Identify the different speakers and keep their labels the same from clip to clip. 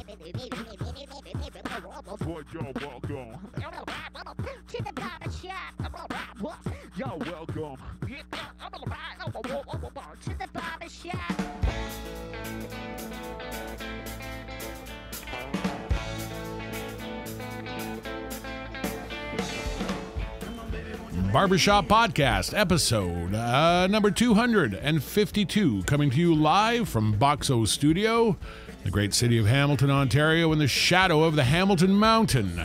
Speaker 1: Well, you're welcome. To the barber shop. You're welcome. To the barber shop.
Speaker 2: Barbershop Podcast, episode number 252, coming to you live from Boxo Studio, the great city of Hamilton, Ontario, in the shadow of the Hamilton Mountain.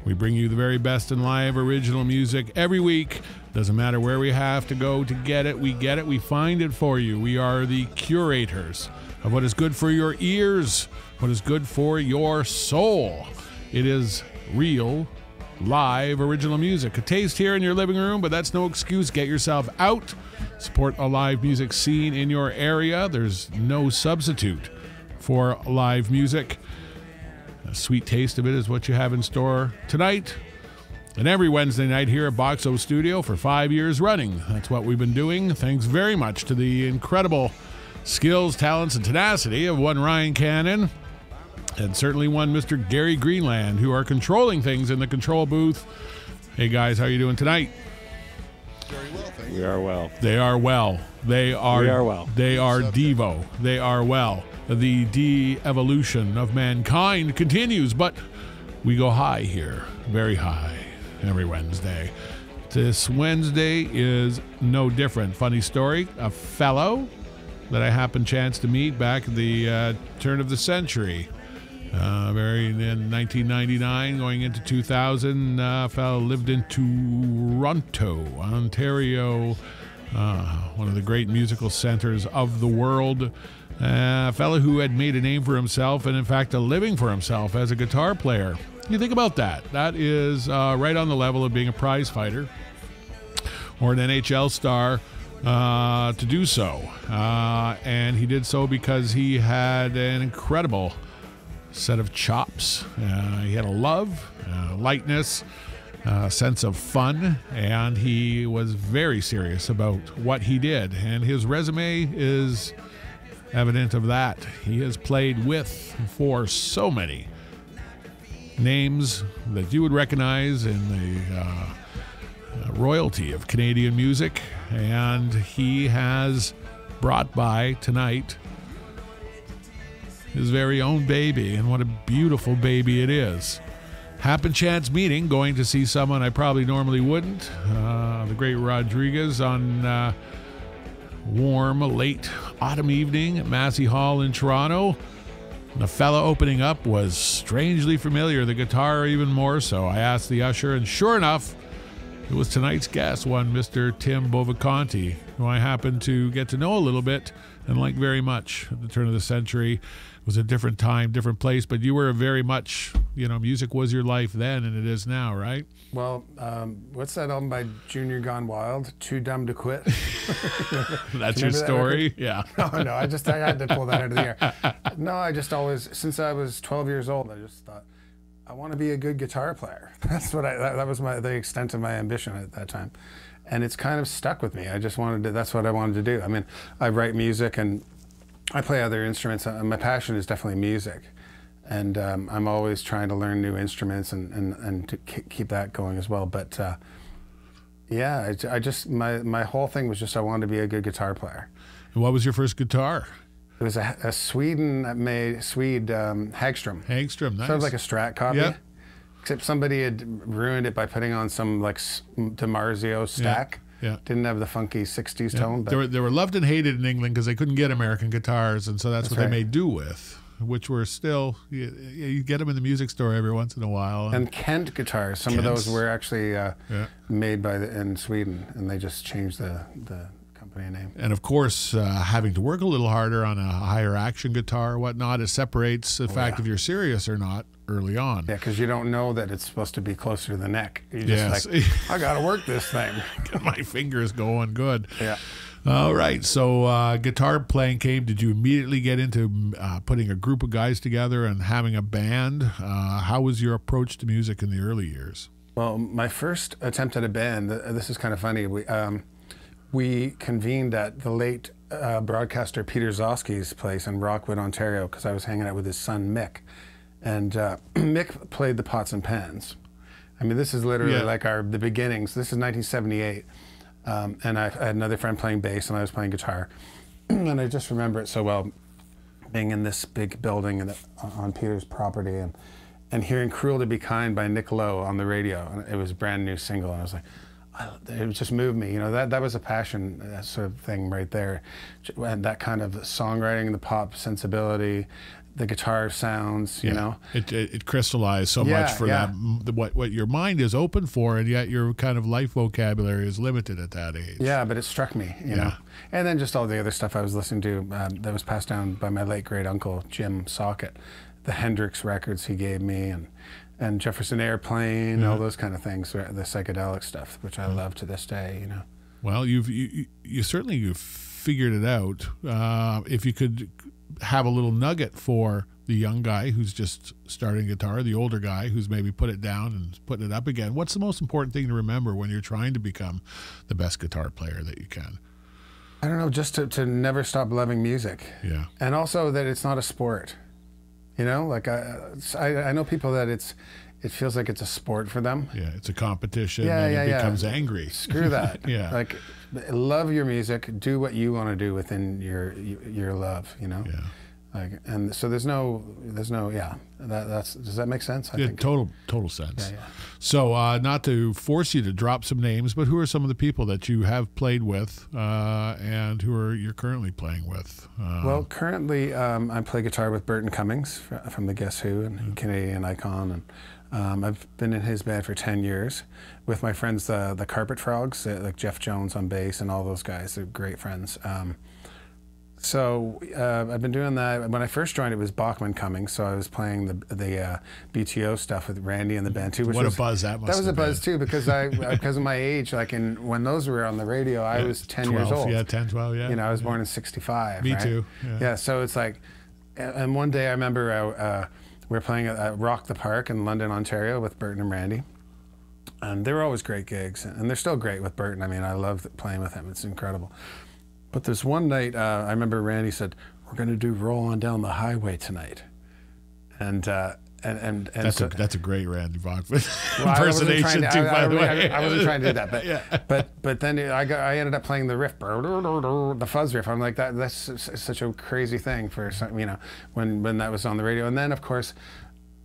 Speaker 2: We bring you the very best in live original music every week. Doesn't matter where we have to go to get it, we find it for you. We are the curators of what is good for your ears, what is good for your soul. It is real live original music. A taste here in your living room, but that's no excuse. Get yourself out. Support a live music scene in your area. There's no substitute for live music. A sweet taste of it is what you have in store tonight and every Wednesday night here at Boxo Studio for 5 years running. That's what we've been doing. Thanks very much to the incredible skills, talents, and tenacity of one Ryan Cannon and certainly one Mr. Gary Greenland, who are controlling things in the control booth. Hey guys, how are you doing tonight?
Speaker 3: Very well, thank you.
Speaker 4: We are well.
Speaker 2: They are well. They are.
Speaker 4: We are well.
Speaker 2: They are Devo. They are well. The de-evolution of mankind continues, but we go high here, very high, every Wednesday. This Wednesday is no different. Funny story, a fellow that I happened chance to meet back at the turn of the century. In 1999, going into 2000, fellow lived in Toronto, Ontario, one of the great musical centers of the world. A fellow who had made a name for himself and, in fact, a living for himself as a guitar player. You think about that. That is right on the level of being a prize fighter or an NHL star to do so. And he did so because he had an incredible set of chops. He had a love, lightness, sense of fun, and he was very serious about what he did. And his resume is evident of that. He has played with for so many names that you would recognize in the royalty of Canadian music, and he has brought by tonight his very own baby, and what a beautiful baby it is. Happen chance meeting, going to see someone I probably normally wouldn't, the great Rodriguez, on warm, late autumn evening at Massey Hall in Toronto. The fellow opening up was strangely familiar, the guitar even more so. I asked the usher, and sure enough, it was tonight's guest, one Mr. Tim Bovaconti, who I happened to get to know a little bit and like very much at the turn of the century. It was a different time, different place, but you were very much, music was your life then, and it is now, right?
Speaker 3: Well, what's that album by Junior Gone Wild? Too Dumb to Quit?
Speaker 2: That's your story?
Speaker 3: Yeah. No, I had to pull that out of the air. No, I just always, since I was 12 years old, I just thought, I want to be a good guitar player. That's what that was the extent of my ambition at that time. And it's kind of stuck with me. That's what I wanted to do. I mean, I write music and I play other instruments. My passion is definitely music. And I'm always trying to learn new instruments and to keep that going as well. But yeah, my whole thing was just I wanted to be a good guitar player.
Speaker 2: And what was your first guitar?
Speaker 3: It was a Swede Hagstrom.
Speaker 2: Hagstrom, nice.
Speaker 3: Sort of like a Strat copy.
Speaker 2: Yep.
Speaker 3: Except somebody had ruined it by putting on some like DiMarzio stack.
Speaker 2: Yeah.
Speaker 3: Didn't have the funky 60s tone. But
Speaker 2: they were loved and hated in England because they couldn't get American guitars, and so that's what
Speaker 3: right.
Speaker 2: they made do with, which were still, you get them in the music store every once in a while.
Speaker 3: And Kent guitars, some of those were actually made in Sweden, and they just changed the company name.
Speaker 2: And of course, having to work a little harder on a higher action guitar or whatnot, it separates the fact if you're serious or not early on.
Speaker 3: Yeah, because you don't know that it's supposed to be closer to the neck. You just like, I got to work this thing.
Speaker 2: Get my fingers going good.
Speaker 3: Yeah.
Speaker 2: All right, so guitar playing came. Did you immediately get into putting a group of guys together and having a band? How was your approach to music in the early years?
Speaker 3: Well, my first attempt at a band, this is kind of funny. We convened at the late broadcaster Peter Zosky's place in Rockwood, Ontario, because I was hanging out with his son Mick. and Mick played the pots and pans. I mean, this is literally like the beginnings. This is 1978, and I had another friend playing bass, and I was playing guitar, and I just remember it so well, being in this big building on Peter's property, and hearing "Cruel to Be Kind" by Nick Lowe on the radio. And it was a brand new single, and I was like, it just moved me. You know, that was a passion sort of thing right there, and that kind of songwriting, the pop sensibility, the guitar sounds. You know,
Speaker 2: it crystallized so much for that what your mind is open for, and yet your kind of life vocabulary is limited at that age.
Speaker 3: Yeah, but it struck me. You know, and then just all the other stuff I was listening to that was passed down by my late great uncle Jim Sockett. The Hendrix records he gave me, and Jefferson Airplane, all those kind of things, the psychedelic stuff, which I love to this day. You know.
Speaker 2: Well, you've figured it out. If you could have a little nugget for the young guy who's just starting guitar, the older guy who's maybe put it down and putting it up again, what's the most important thing to remember when you're trying to become the best guitar player that you can?
Speaker 3: I don't know, just to never stop loving music.
Speaker 2: Yeah.
Speaker 3: And also that it's not a sport. You know, like I know people that it feels like it's a sport for them.
Speaker 2: Yeah, it's a competition, and it becomes angry.
Speaker 3: Screw that.
Speaker 2: Yeah.
Speaker 3: Like, love your music, do what you want to do within your love, you know?
Speaker 2: Yeah.
Speaker 3: Like, and so there's no does that make sense? I think.
Speaker 2: Total sense.
Speaker 3: Yeah.
Speaker 2: So not to force you to drop some names, but who are some of the people that you have played with and who you're currently playing with?
Speaker 3: Well, currently I play guitar with Burton Cummings from the Guess Who and Canadian icon, and I've been in his band for 10 years with my friends, the Carpet Frogs, like Jeff Jones on bass and all those guys. They're great friends. So I've been doing that. When I first joined, it was Bachman Cummings, so I was playing the BTO stuff with Randy and the band too.
Speaker 2: What a buzz that must have been.
Speaker 3: That was a buzz too, because because of my age. Like when those were on the radio, I was 10
Speaker 2: 12,
Speaker 3: years old.
Speaker 2: Yeah, 10, 12, yeah.
Speaker 3: You know, I was born in '65.
Speaker 2: Me
Speaker 3: right?
Speaker 2: too.
Speaker 3: Yeah, so it's like, and one day I remember we were playing at Rock the Park in London, Ontario with Burton and Randy. And they were always great gigs, and they're still great with Burton. I mean, I love playing with him. It's incredible. But this one night, I remember Randy said, "We're going to do Roll On Down the Highway tonight," and
Speaker 2: that's a great Randy Bachman
Speaker 3: well,
Speaker 2: impersonation too. By the way,
Speaker 3: I wasn't trying to do that, but then I ended up playing the riff, the fuzz riff. I'm like, that's such a crazy thing for some, you know, when that was on the radio. And then of course,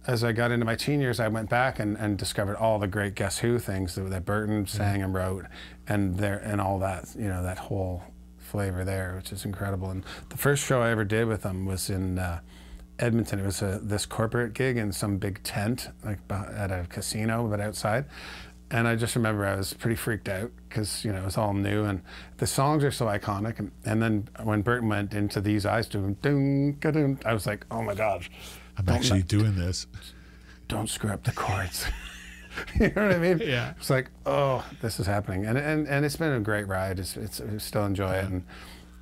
Speaker 3: as I got into my teen years, I went back and discovered all the great Guess Who things that Burton sang and wrote, and all that, you know, that whole flavor there, which is incredible. And the first show I ever did with them was in Edmonton. It was this corporate gig in some big tent, like at a casino, but outside. And I just remember I was pretty freaked out because, you know, it was all new, and the songs are so iconic. And then when Burton went into These Eyes to him, I was like, oh my God.
Speaker 2: I'm actually doing this.
Speaker 3: Don't screw up the chords. You know what I mean?
Speaker 2: Yeah.
Speaker 3: It's like, oh, this is happening, and it's been a great ride. I still enjoy it,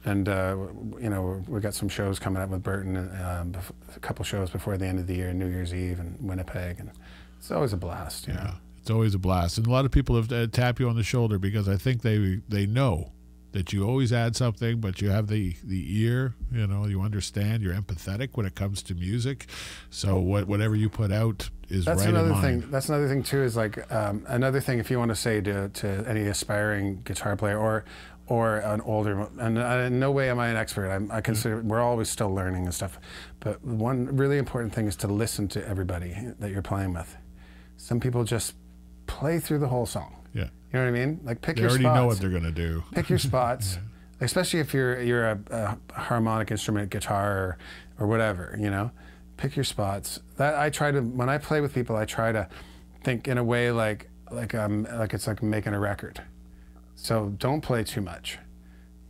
Speaker 3: and you know, we got some shows coming up with Burton, a couple shows before the end of the year, New Year's Eve in Winnipeg, and it's always a blast. You know?
Speaker 2: It's always a blast, and a lot of people have tapped you on the shoulder because I think they know that you always add something, but you have the ear, you know, you understand, you're empathetic when it comes to music. So whatever you put out is right in line.
Speaker 3: That's another thing too, is like another thing, if you want to say to any aspiring guitar player or an older, and in no way am I an expert. I consider we're always still learning and stuff. But one really important thing is to listen to everybody that you're playing with. Some people just play through the whole song.
Speaker 2: Yeah.
Speaker 3: You know what I mean? Like pick your spots.
Speaker 2: They already know what they're going to do.
Speaker 3: Pick your spots, especially if you're a harmonic instrument, guitar or whatever. You know, pick your spots. That I try to, when I play with people, I try to think in a way like it's like making a record. So don't play too much.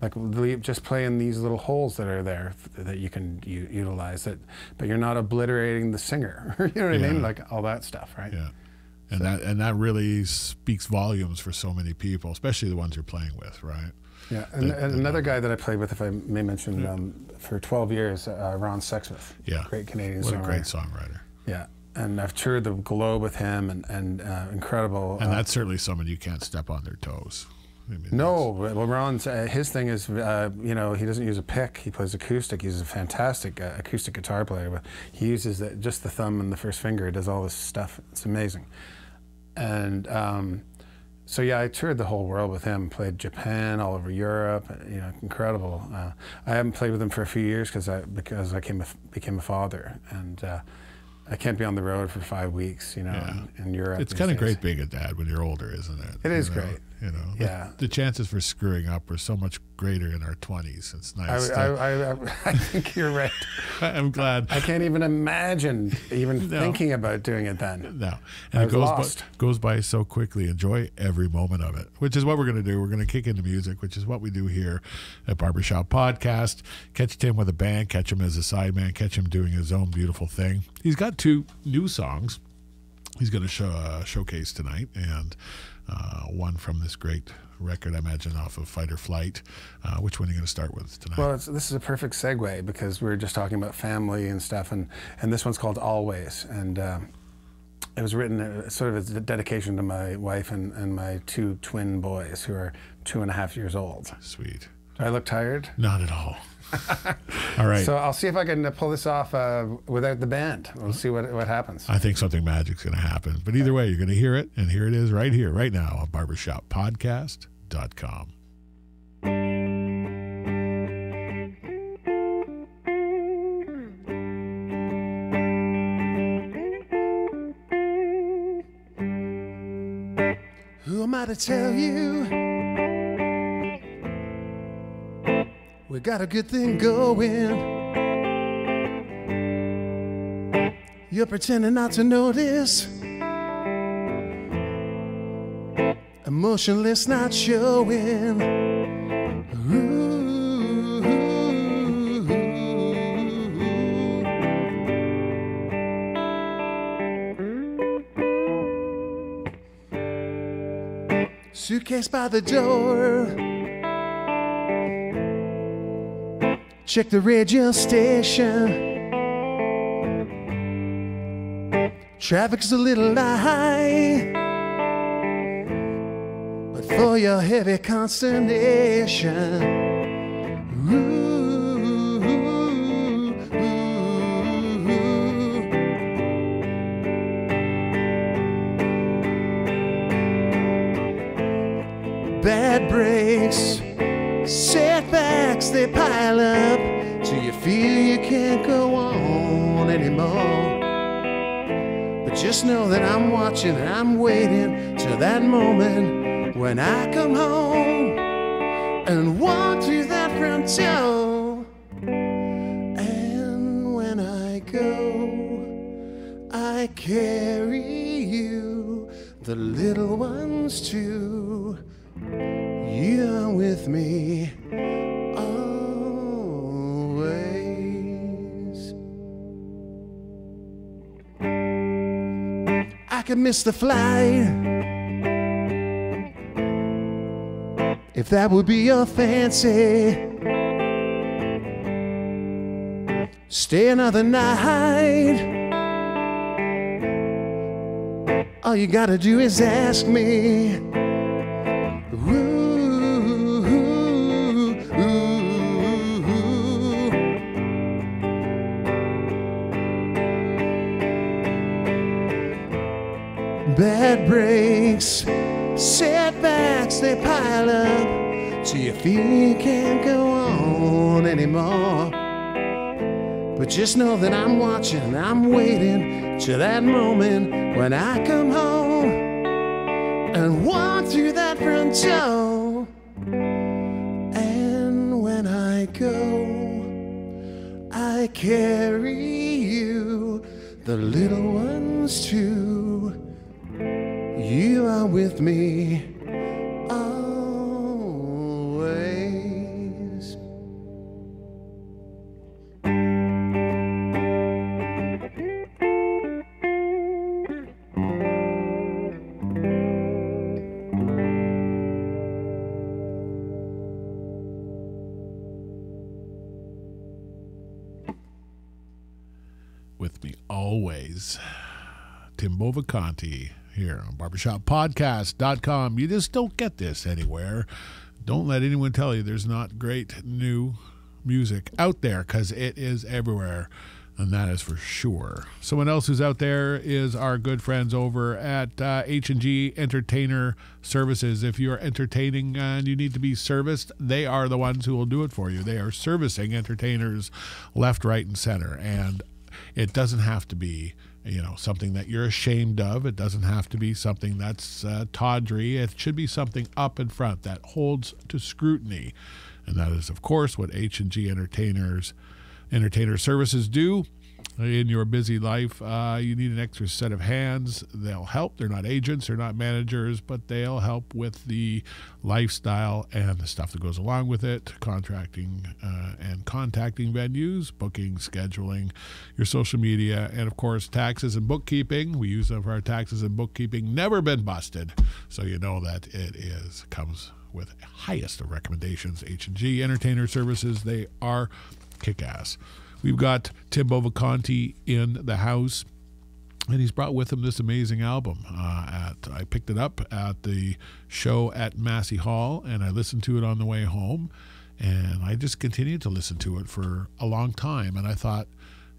Speaker 3: Like just play in these little holes that are there that you can utilize. But you're not obliterating the singer. You know what I mean? Like all that stuff, right?
Speaker 2: Yeah. And that really speaks volumes for so many people, especially the ones you're playing with, right?
Speaker 3: Yeah, and another guy that I played with, if I may mention, for 12 years, Ron Sexsmith.
Speaker 2: Yeah,
Speaker 3: great Canadian songwriter.
Speaker 2: What a great songwriter.
Speaker 3: Yeah, and I've toured the globe with him, and incredible.
Speaker 2: And that's certainly someone you can't step on their toes. I mean,
Speaker 3: No, well, Ron's his thing is, he doesn't use a pick. He plays acoustic. He's a fantastic acoustic guitar player. But he uses just the thumb and the first finger. He does all this stuff. It's amazing. And so yeah, I toured the whole world with him. Played Japan, all over Europe. Incredible. I haven't played with him for a few years because I became a father, and I can't be on the road for 5 weeks. In Europe.
Speaker 2: It's kind of great being a dad when you're older, isn't it?
Speaker 3: It is great.
Speaker 2: Yeah. The chances for screwing up are so much greater in our 20s. It's nice.
Speaker 3: I think you're right.
Speaker 2: I'm glad.
Speaker 3: I can't even imagine thinking about doing it then.
Speaker 2: No. And
Speaker 3: I
Speaker 2: it
Speaker 3: was
Speaker 2: goes by so quickly. Enjoy every moment of it, which is what we're going to do. We're going to kick into music, which is what we do here at Barbershop Podcast. Catch Tim with a band, catch him as a sideman, catch him doing his own beautiful thing. He's got 2 new songs he's going to showcase tonight, and one from this great record, I imagine, off of Fight or Flight. Which one are you going to start with tonight?
Speaker 3: Well, this is a perfect segue because we were just talking about family and stuff, and this one's called Always, and it was written sort of as a dedication to my wife and my 2 twin boys who are 2.5 years old.
Speaker 2: Sweet.
Speaker 3: Do I look tired?
Speaker 2: Not at all. All right.
Speaker 3: So I'll see if I can pull this off without the band. We'll see what happens.
Speaker 2: I think something magic's going to happen. But either way, you're going to hear it, and here it is right here, right now on barbershoppodcast.com.
Speaker 3: Who am I to tell you? We got a good thing going. You're pretending not to notice. Emotionless, not showing. Suitcase by the door. Check the radio station. Traffic's a little high, but for your heavy consternation, bad breaks, setbacks, they pile up till you feel you can't go on anymore. But just know that I'm watching and I'm waiting till that moment when I come home and walk through that front door. And when I go, I carry you, the little ones too. You're with me always. I could miss the flight if that would be your fancy. Stay another night. All you gotta do is ask me. Bad breaks, setbacks, they pile up till you feel you can't go on anymore. But just know that I'm watching and I'm waiting till that moment when I come home and walk through that front door. And when I go, I carry you, the little ones too. You are with me always.
Speaker 2: With me always. Tim Bovaconti here on barbershoppodcast.com. You just don't get this anywhere. Don't let anyone tell you there's not great new music out there, because it is everywhere, and that is for sure. Someone else who's out there is our good friends over at H&G Entertainer Services. If you're entertaining and you need to be serviced, they are the ones who will do it for you. They are servicing entertainers left, right, and center, and it doesn't have to be something that you're ashamed of. It doesn't have to be something that's tawdry. It should be something up in front that holds to scrutiny. And that is, of course, what H&G Entertainer Services do. In your busy life, you need an extra set of hands. They'll help. They're not agents, they're not managers, but they'll help with the lifestyle and the stuff that goes along with it, contracting and contacting venues, booking, scheduling, your social media, and, of course, taxes and bookkeeping. We use them for our taxes and bookkeeping. Never been busted, so you know that it comes with highest of recommendations. H&G Entertainer Services, they are kick-ass. We've got Tim Bovaconti in the house, and he's brought with him this amazing album. I picked it up at the show at Massey Hall, and I listened to it on the way home, and I just continued to listen to it for a long time. And I thought,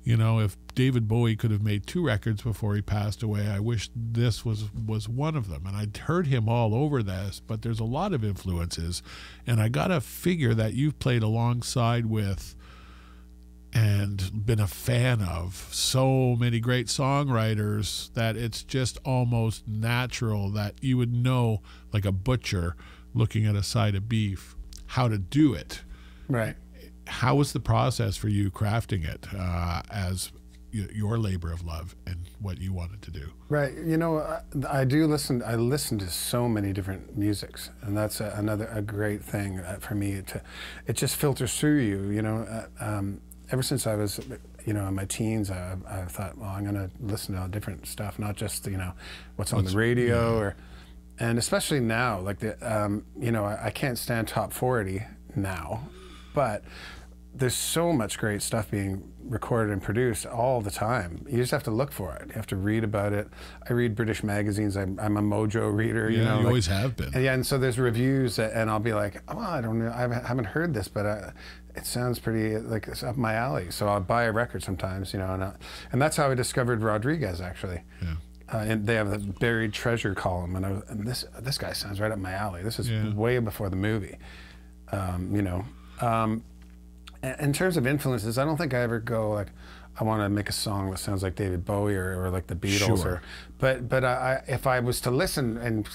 Speaker 2: if David Bowie could have made 2 records before he passed away, I wish this was one of them. And I'd heard him all over this, but there's a lot of influences, and I got to figure that you've played alongside with and been a fan of so many great songwriters that it's just almost natural that you would know, like a butcher looking at a side of beef, how to do it.
Speaker 3: Right.
Speaker 2: How was the process for you crafting it as your labor of love and what you wanted to do?
Speaker 3: Right. I listen to so many different musics, and that's a great thing for me. It just filters through you. Ever since I was, in my teens, I thought, well, I'm going to listen to different stuff, not just, what's on the radio, and especially now, like I can't stand top 40 now, but there's so much great stuff being recorded and produced all the time. You just have to look for it. You have to read about it. I read British magazines. I'm a Mojo reader.
Speaker 2: You always have been.
Speaker 3: And so there's reviews, and I'll be like, oh, I don't know, I haven't heard this, but it sounds pretty like it's up my alley. So I'll buy a record sometimes, and that's how I discovered Rodriguez, actually. Yeah. And they have the buried treasure column, and this guy sounds right up my alley. This is way before the movie, in terms of influences, I don't think I ever go like, I want to make a song that sounds like David Bowie or like the Beatles. Sure. But if I was to listen and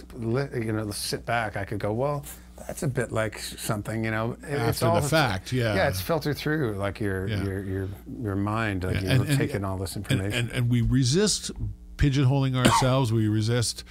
Speaker 3: sit back, I could go, well, that's a bit like something,
Speaker 2: After the fact,
Speaker 3: yeah, it's filtered through like your mind, like you're taking all this information.
Speaker 2: And we resist pigeonholing ourselves. We resist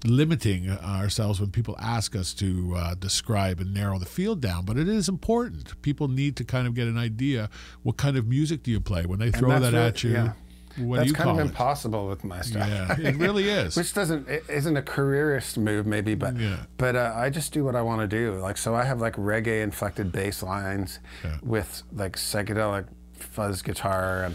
Speaker 2: limiting ourselves when people ask us to describe and narrow the field down, but it is important. People need to kind of get an idea, what kind of music do you play when they throw that at you?
Speaker 3: Yeah.
Speaker 2: What do you call it?
Speaker 3: That's kind of impossible with my stuff.
Speaker 2: Yeah, it really is.
Speaker 3: Which isn't a careerist move maybe, but I just do what I want to do. Like, so I have like reggae inflected bass lines with like psychedelic fuzz guitar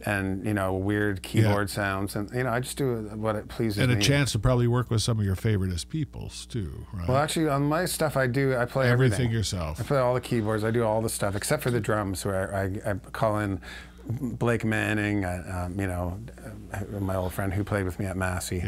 Speaker 3: and weird keyboard sounds, and I just do what it pleases me.
Speaker 2: And a chance to probably work with some of your favoriteest peoples too, right?
Speaker 3: Well, actually, on my stuff, I play
Speaker 2: everything yourself.
Speaker 3: I play all the keyboards. I do all the stuff except for the drums, where I call in Blake Manning, my old friend who played with me at Massey,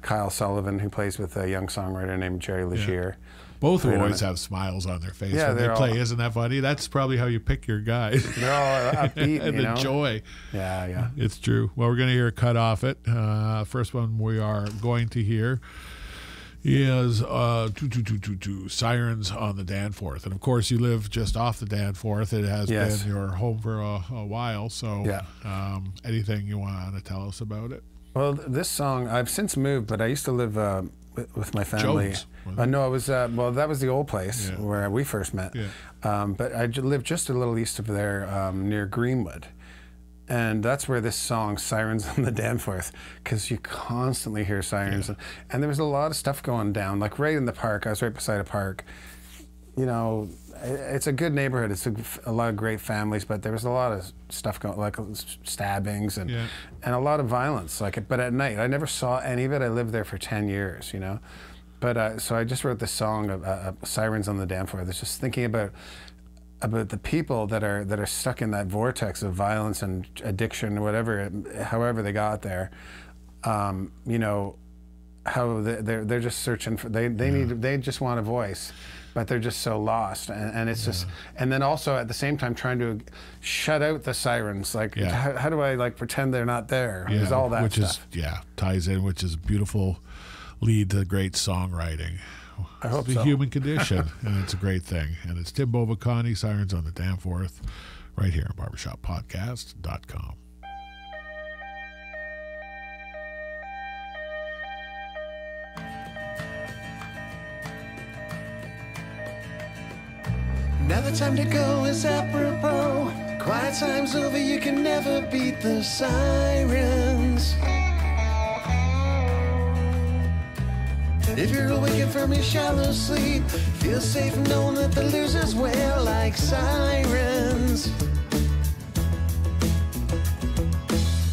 Speaker 3: Kyle Sullivan, who plays with a young songwriter named Jerry Legier.
Speaker 2: Both who always have smiles on their face when they play. Isn't that funny? That's probably how you pick your guys.
Speaker 3: They're all upbeat,
Speaker 2: and the joy.
Speaker 3: Yeah.
Speaker 2: It's true. Well, we're going to hear a cut off it. First one we are going to hear is Sirens on the Danforth. And, of course, you live just off the Danforth. It has been your home for a while. So anything you want to tell us about it?
Speaker 3: Well, this song, I've since moved, but I used to live with my family.
Speaker 2: Jones.
Speaker 3: No, I was, that was the old place where we first met. Yeah. But I lived just a little east of there near Greenwood. And that's where this song, Sirens on the Danforth, because you constantly hear sirens. And there was a lot of stuff going down, like right in the park. I was right beside a park. you know, it's a good neighborhood. It's a lot of great families, but there was a lot of stuff going, like stabbings and a lot of violence. But at night, I never saw any of it. I lived there for 10 years, you know. But so I just wrote this song of "Sirens on the Danforth." It's just thinking about the people that are stuck in that vortex of violence and addiction, or whatever, however they got there. You know, how they're just searching for they just want a voice, but they're just so lost, and it's just, and then also at the same time trying to shut out the sirens. Like how do I like pretend they're not there? There's all that
Speaker 2: which
Speaker 3: stuff.
Speaker 2: Ties in, which is a beautiful lead to great songwriting.
Speaker 3: I hope
Speaker 2: the
Speaker 3: so.
Speaker 2: human condition, and it's a great thing. And it's Tim Bovaconti, Sirens on the Danforth, right here on barbershoppodcast.com.
Speaker 4: Now the time to go is apropos. Quiet time's over, you can never beat the sirens. If you're awakened from your shallow sleep, feel safe knowing that the losers wail like sirens.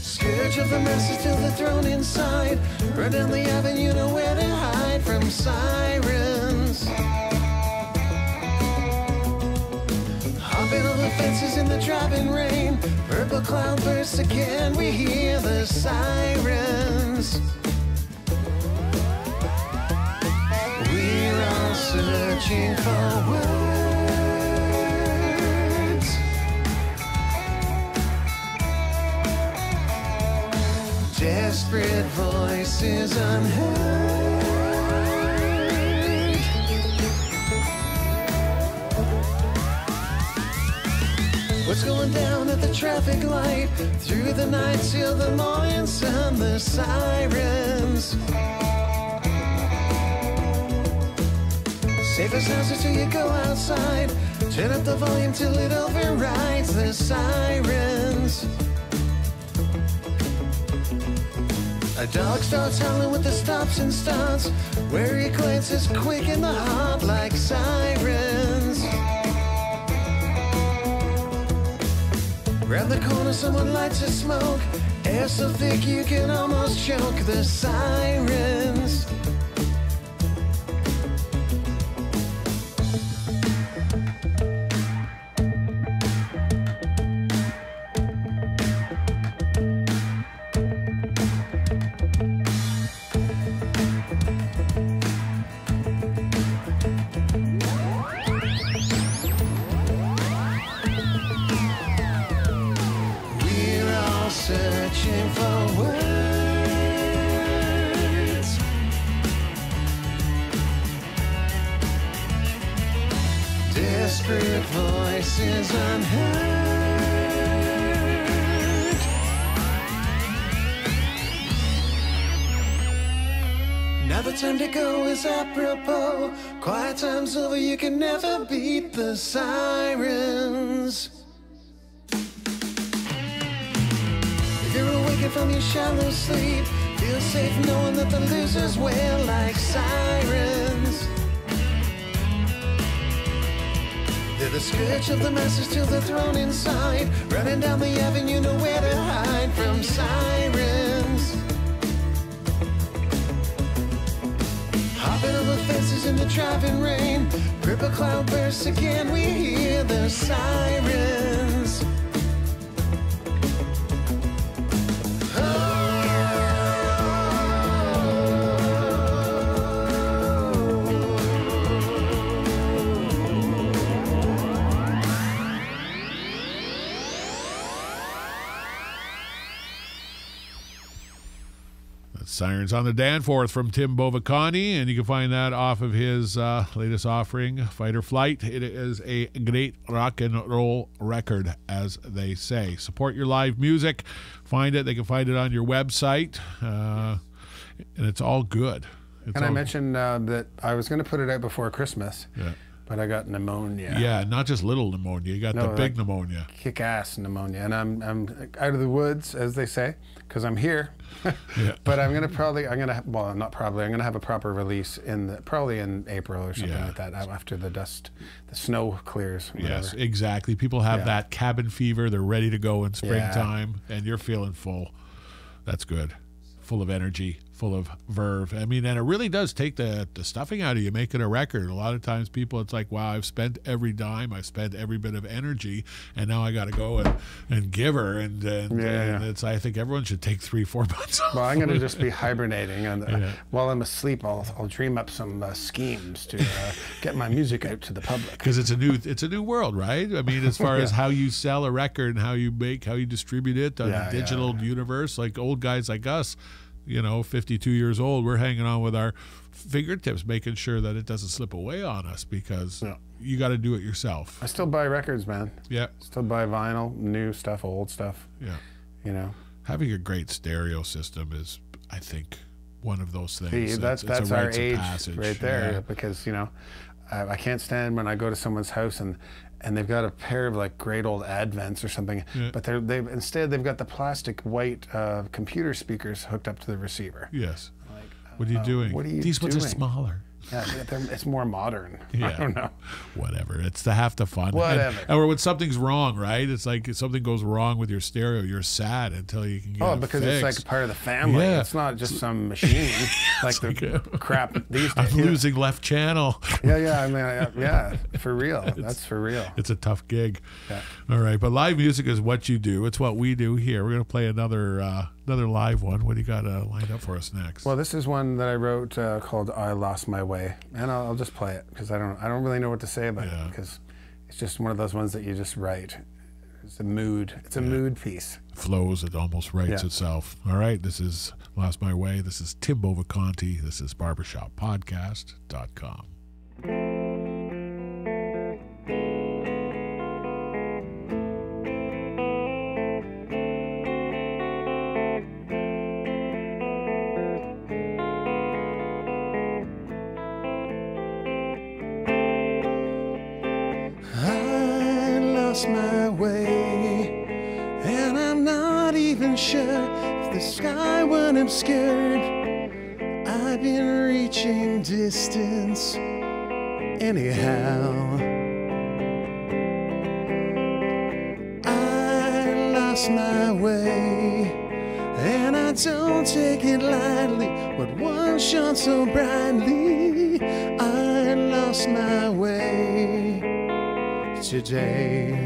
Speaker 4: Scourge of the masses till they're thrown inside. Run down the avenue, nowhere to hide from sirens. Hopping over fences in the driving rain. Purple cloud bursts again, we hear the sirens. We're all searching for words. Desperate voices unheard. What's going down at the traffic light? Through the night till the morning sun, the sirens. Safest house until you go outside. Turn up the volume till it overrides the sirens. A dog starts howling with the stops and starts, where he glances quick in the heart like sirens. Round the corner someone lights a smoke, air so thick you can almost choke the sirens. Searching for words. Desperate voices unheard. Now the time to go is apropos. Quiet time's over, you can never beat the sirens. From your shallow sleep, feel safe knowing that the losers wail like sirens. They're the scourge of the masses till they're thrown inside. Running down the avenue, nowhere to hide from sirens. Hopping over fences in the driving rain. Purple cloud bursts again, we hear the sirens.
Speaker 2: Sirens on the Danforth from Tim Bovaconti, and you can find that off of his latest offering, Fight or Flight. It is a great rock and roll record, as they say. Support your live music. Find it. They can find it on your website, and it's all good.
Speaker 3: And I mentioned that I was going to put it out before Christmas, but I got pneumonia.
Speaker 2: Yeah, not just little pneumonia. You got the big pneumonia.
Speaker 3: Kick-ass pneumonia. And I'm out of the woods, as they say, because I'm here.
Speaker 2: Yeah.
Speaker 3: But I'm going to have a proper release probably in April or something like that, after the snow clears. Whatever.
Speaker 2: Yes, exactly. People have that cabin fever. They're ready to go in springtime, and you're feeling full. That's good. Full of energy, full of verve. I mean, and it really does take the stuffing out of you making a record. A lot of times people, it's like, wow, I've spent every dime, I've spent every bit of energy, and now I got to go and give her. And it's, I think everyone should take 3-4 months off.
Speaker 3: Well, I'm going to just be hibernating, and while I'm asleep, I'll dream up some schemes to get my music out to the public.
Speaker 2: Because it's a new world, right? I mean, as far as how you sell a record and how you distribute it on the digital universe, like old guys like us, 52 years old, we're hanging on with our fingertips, making sure that it doesn't slip away on us, because you got to do it yourself.
Speaker 3: I still buy records, man.
Speaker 2: Yeah.
Speaker 3: Still buy vinyl, new stuff, old stuff.
Speaker 2: Yeah. Having a great stereo system is, I think, one of those things.
Speaker 3: See, that's our age right there, because, I can't stand when I go to someone's house and they've got a pair of like great old Advents or something, but they've got the plastic white computer speakers hooked up to the receiver.
Speaker 2: Yes. Like, what are you doing?
Speaker 3: What are you
Speaker 2: These
Speaker 3: doing?
Speaker 2: ones are smaller.
Speaker 3: Yeah, it's more modern.
Speaker 2: Yeah.
Speaker 3: I don't know.
Speaker 2: Whatever. It's the half the fun.
Speaker 3: Whatever.
Speaker 2: Or when something's wrong, right? It's like if something goes wrong with your stereo, you're sad until you can get it
Speaker 3: because
Speaker 2: fixed.
Speaker 3: it's like a part of the family.
Speaker 2: Yeah.
Speaker 3: It's not just some machine like the crap these days.
Speaker 2: I'm losing left channel.
Speaker 3: Yeah. I mean, for real. That's for real.
Speaker 2: It's a tough gig.
Speaker 3: Yeah.
Speaker 2: All right, but live music is what you do. It's what we do here. We're going to play another live one. What do you got lined up for us next?
Speaker 3: Well, this is one that I wrote called "I Lost My Way," and I'll just play it because I don't really know what to say about it, because it's just one of those ones that you just write. It's a mood. It's a mood piece.
Speaker 2: Flows. It almost writes itself. All right. This is "Lost My Way." This is Tim Bovaconti. This is BarbershopPodcast.com.
Speaker 4: My way, and I'm not even sure if the sky went obscured. I've been reaching distance anyhow. I lost my way, and I don't take it lightly. What once shone so brightly, I lost my way today.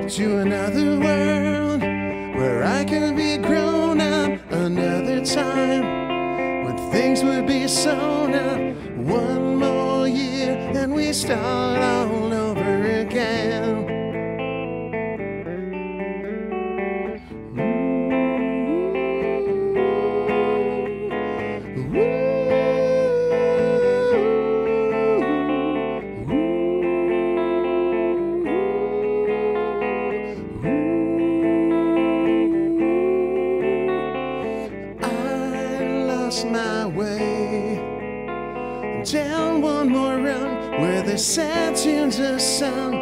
Speaker 4: To another world where I could be grown up, another time when things would be sewn up. One more year and we start all over again. Down one more run where the sad tunes are sung.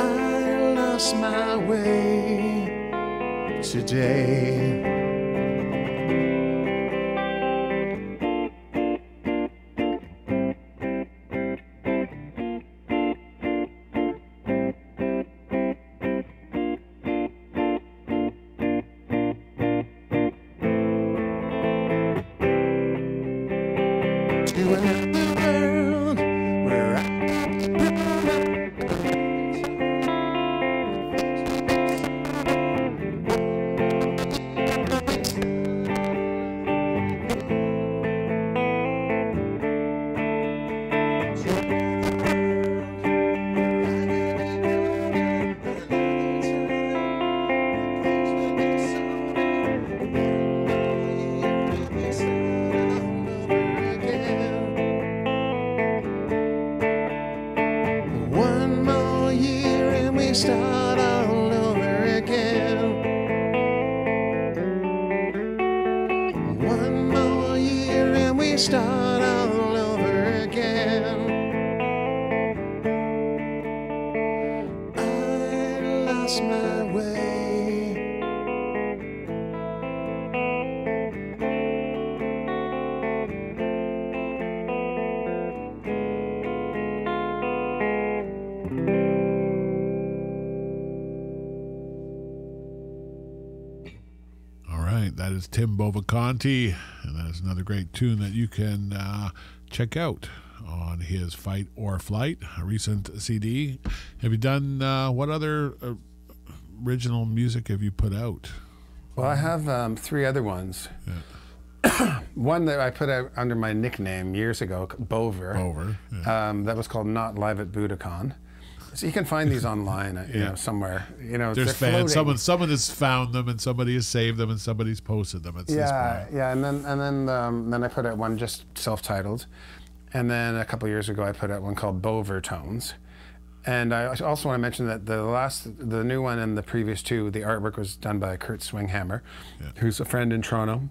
Speaker 4: I lost my way today. Start all over again. One more year and we start all over my way.
Speaker 2: All right, that is Tim Bovaconti, and that is another great tune that you can check out on his Fight or Flight, a recent CD. Have you done, what other original music have you put out?
Speaker 3: Well, I have 3 other ones.
Speaker 2: Yeah.
Speaker 3: One that I put out under my nickname years ago, Bover.
Speaker 2: Over. Yeah.
Speaker 3: That was called Not Live at Budokan. So you can find these online, you know, somewhere. You know,
Speaker 2: There's
Speaker 3: they're
Speaker 2: fans.
Speaker 3: floating.
Speaker 2: Someone has found them, and somebody has saved them, and somebody's posted them. It's this point.
Speaker 3: Yeah, and then I put out one just self-titled, and then a couple of years ago I put out one called Overtones. And I also want to mention that the new one and the previous 2, the artwork was done by Kurt Swinghammer, who's a friend in Toronto,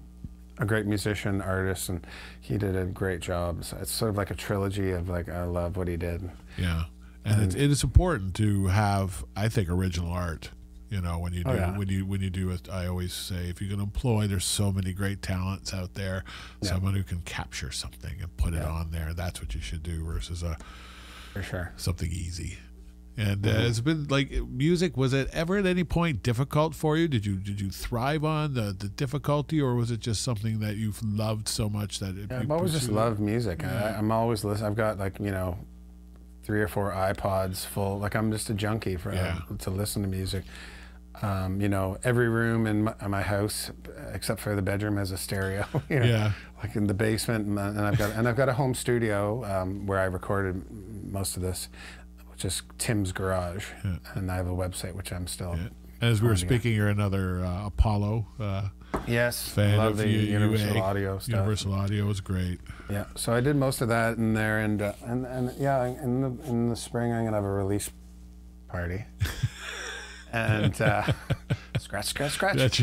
Speaker 3: a great musician, artist, and he did a great job. So it's sort of like a trilogy of like, I love what he did.
Speaker 2: Yeah. And it is important to have, I think, original art. You know, when you do when you do it, I always say, if you can employ, there's so many great talents out there. Someone who can capture something and put it on there. That's what you should do versus
Speaker 3: For sure.
Speaker 2: something easy. And it's been like music. Was it ever at any point difficult for you? Did you thrive on the difficulty, or was it just something that you've loved so much that it?
Speaker 3: I've always just loved music.
Speaker 2: Yeah.
Speaker 3: I'm always listening. I've got like 3 or 4 iPods full. Like I'm just a junkie for to listen to music. Every room in my house, except for the bedroom, has a stereo. Like in the basement, and I've got a home studio where I recorded most of this, which is Tim's Garage, and I have a website which I'm still.
Speaker 2: Yeah. As we were speaking, you're another Apollo.
Speaker 3: Yes,
Speaker 2: fan
Speaker 3: love
Speaker 2: of
Speaker 3: the Universal Audio stuff.
Speaker 2: Universal Audio is great.
Speaker 3: Yeah, so I did most of that in there, and in the spring I'm gonna have a release party, and scratch,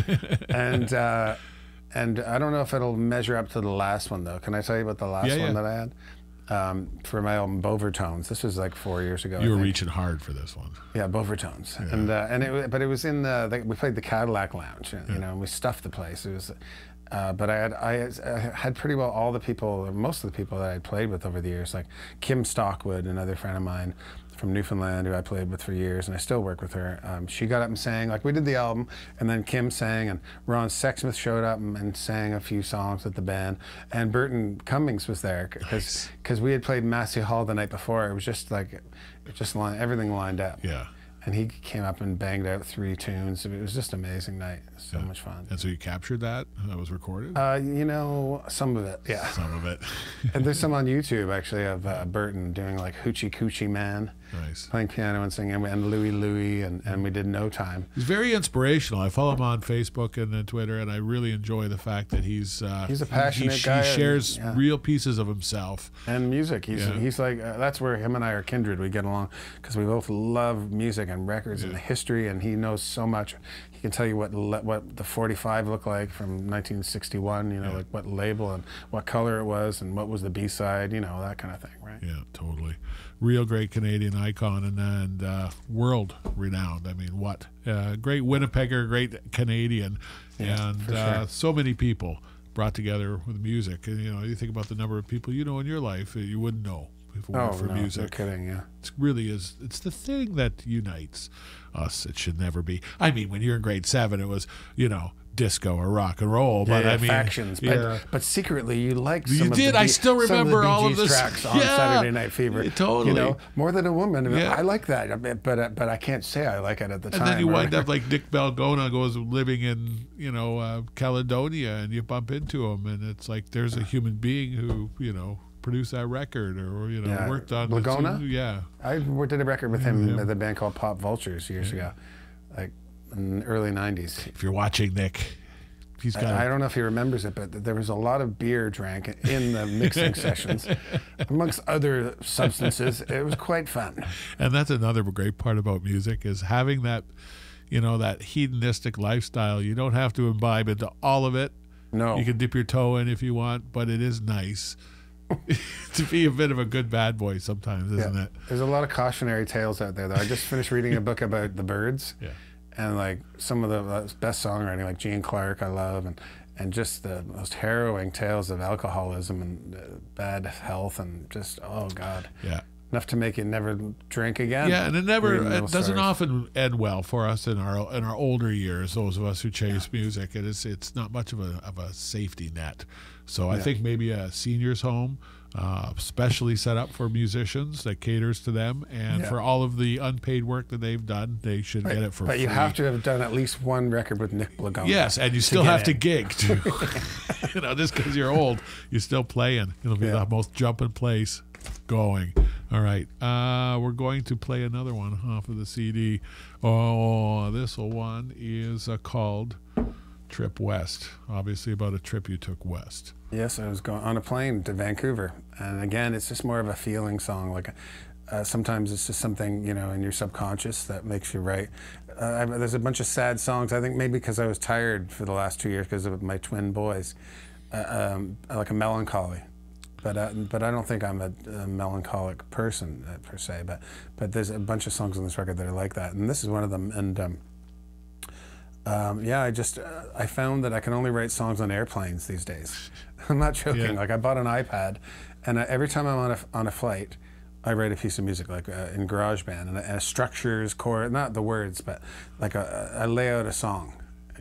Speaker 3: and I don't know if it'll measure up to the last one though. Can I tell you about the last one that I had? For my album Overtones. This was like 4 years ago.
Speaker 2: You were reaching hard for this one.
Speaker 3: Yeah, Overtones, but it was in we played the Cadillac Lounge, and we stuffed the place. It was, but I had pretty well all the people, or most of the people that I played with over the years, like Kim Stockwood, another friend of mine from Newfoundland who I played with for years, and I still work with her. She got up and sang, like we did the album, and then Kim sang, and Ron Sexsmith showed up and sang a few songs with the band, and Burton Cummings was there because we had played Massey Hall the night before. It was just like, everything lined up.
Speaker 2: Yeah.
Speaker 3: And he came up and banged out 3 tunes. It was just an amazing night. So much fun.
Speaker 2: And so you captured that? That was recorded?
Speaker 3: Some of it, yeah.
Speaker 2: Some of it.
Speaker 3: And there's some on YouTube, actually, of Burton doing like Hoochie Coochie Man.
Speaker 2: Nice.
Speaker 3: Playing piano and singing, and Louie, and we did No Time.
Speaker 2: He's very inspirational. I follow him on Facebook and Twitter, and I really enjoy the fact that he's
Speaker 3: a passionate guy.
Speaker 2: He shares real pieces of himself.
Speaker 3: And music. He's like, that's where him and I are kindred. We get along because we both love music and records and history, and he knows so much. He can tell you what the 45 looked like from 1961, like what label and what color it was and what was the B-side, that kind of thing, right?
Speaker 2: Yeah, totally. Real great Canadian icon and world renowned. I mean, what? Great Winnipegger, great Canadian. And so many people brought together with music. And, you think about the number of people in your life that you wouldn't know if it weren't for music.
Speaker 3: No kidding, yeah.
Speaker 2: It really is. It's the thing that unites us. It should never be. I mean, when you're in grade 7, it was, disco or rock and roll, but I mean
Speaker 3: factions. But secretly you liked some of
Speaker 2: I still remember all of this
Speaker 3: tracks on Saturday Night Fever.
Speaker 2: Totally.
Speaker 3: More Than a Woman. I like that, but I can't say I like it at the time.
Speaker 2: And then you wind up like Nick Belgona goes living in Caledonia, and you bump into him, and it's like there's a human being who produced that record or worked on
Speaker 3: Lagona. I did a record with him with a band called Pop Vultures years ago, like in the early 90s.
Speaker 2: If you're watching, Nick, he's got.
Speaker 3: I don't know if he remembers it, but there was a lot of beer drank in the mixing sessions, amongst other substances. It was quite fun.
Speaker 2: And that's another great part about music is having that, that hedonistic lifestyle. You don't have to imbibe into all of it.
Speaker 3: No.
Speaker 2: You can dip your toe in if you want, but it is nice to be a bit of a good bad boy sometimes, isn't it?
Speaker 3: There's a lot of cautionary tales out there, though. I just finished reading a book about the birds.
Speaker 2: Yeah.
Speaker 3: and like some of the best songwriting, like Gene Clark, I love, and just the most harrowing tales of alcoholism and bad health, and just, oh God.
Speaker 2: Yeah.
Speaker 3: Enough to make you never drink again.
Speaker 2: Yeah, and it doesn't
Speaker 3: stories.
Speaker 2: often end well for us in our older years. Those of us who chase music, it's not much of a safety net. So I think maybe a seniors home, specially set up for musicians that caters to them, and for all of the unpaid work that they've done, they should get it for free.
Speaker 3: But you have to have done at least one record with Nick Blagone.
Speaker 2: Yes, and you still have to gig too. Just because you're old, you're still playing. It'll be the most jumping place going. All right, we're going to play another one off of the CD. Oh, this one is called Trip West. Obviously about a trip you took west.
Speaker 3: Yes, I was going on a plane to Vancouver, and again, it's just more of a feeling song. Like sometimes it's just something, in your subconscious that makes you write. There's a bunch of sad songs. I think maybe because I was tired for the last 2 years because of my twin boys, like a melancholy. But I don't think I'm a melancholic person per se. But there's a bunch of songs on this record that are like that, and this is one of them. And I found that I can only write songs on airplanes these days. I'm not joking.
Speaker 2: Yeah.
Speaker 3: Like I bought an iPad, and every time I'm on a flight, I write a piece of music, like in GarageBand, and a structures, chord, not the words, but like I lay out a song.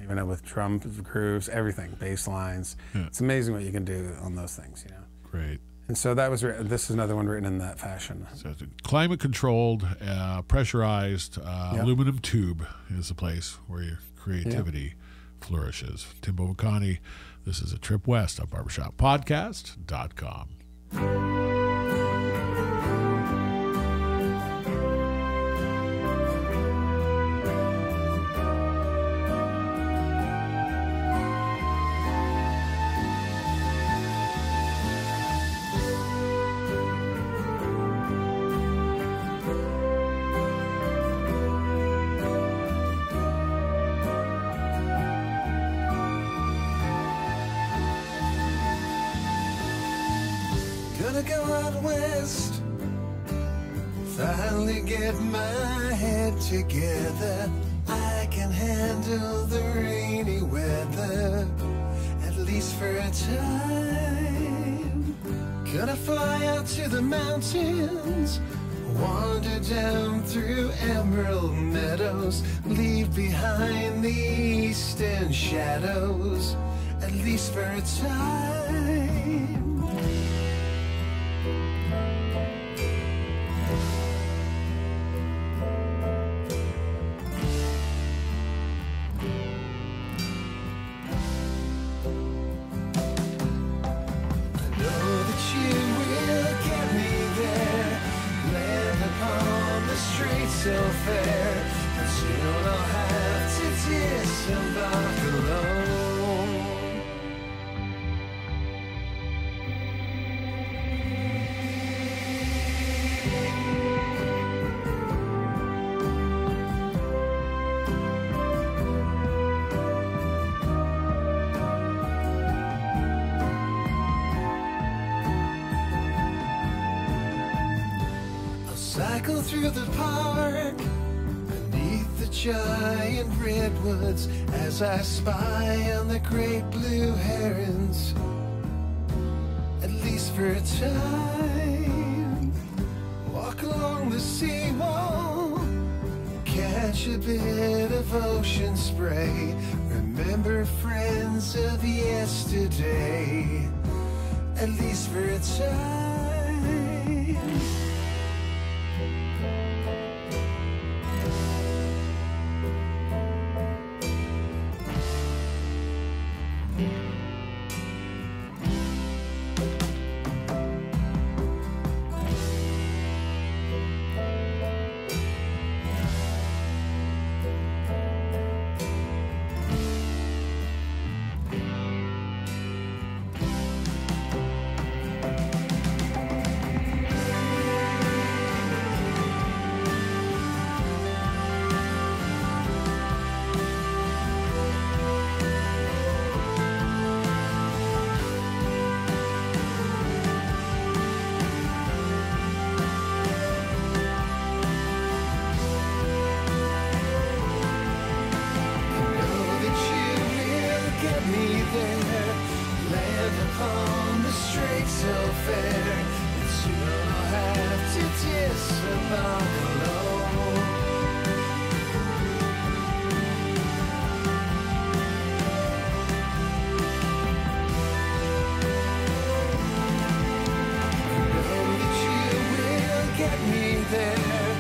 Speaker 3: With drum grooves, everything, bass lines. Yeah. It's amazing what you can do on those things.
Speaker 2: Great.
Speaker 3: And so that was this is another one written in that fashion.
Speaker 2: So it's climate controlled, pressurized, aluminum tube is the place where your creativity flourishes. Tim Bovaconti, this is a Trip West on barbershoppodcast.com.
Speaker 4: Gonna go out west, finally get my head together. I can handle the rainy weather, at least for a time. Gonna fly out to the mountains, wander down through emerald meadows, leave behind the eastern shadows, at least for a time. So fair, but soon I'll have to disembark alone. I'll cycle through the park beneath the giant redwoods as I spy on the great blue herons, at least for a time. Walk along the seawall, catch a bit of ocean spray, remember friends of yesterday, at least for a time. fair, and soon I'll have to disembark alone. Get me there,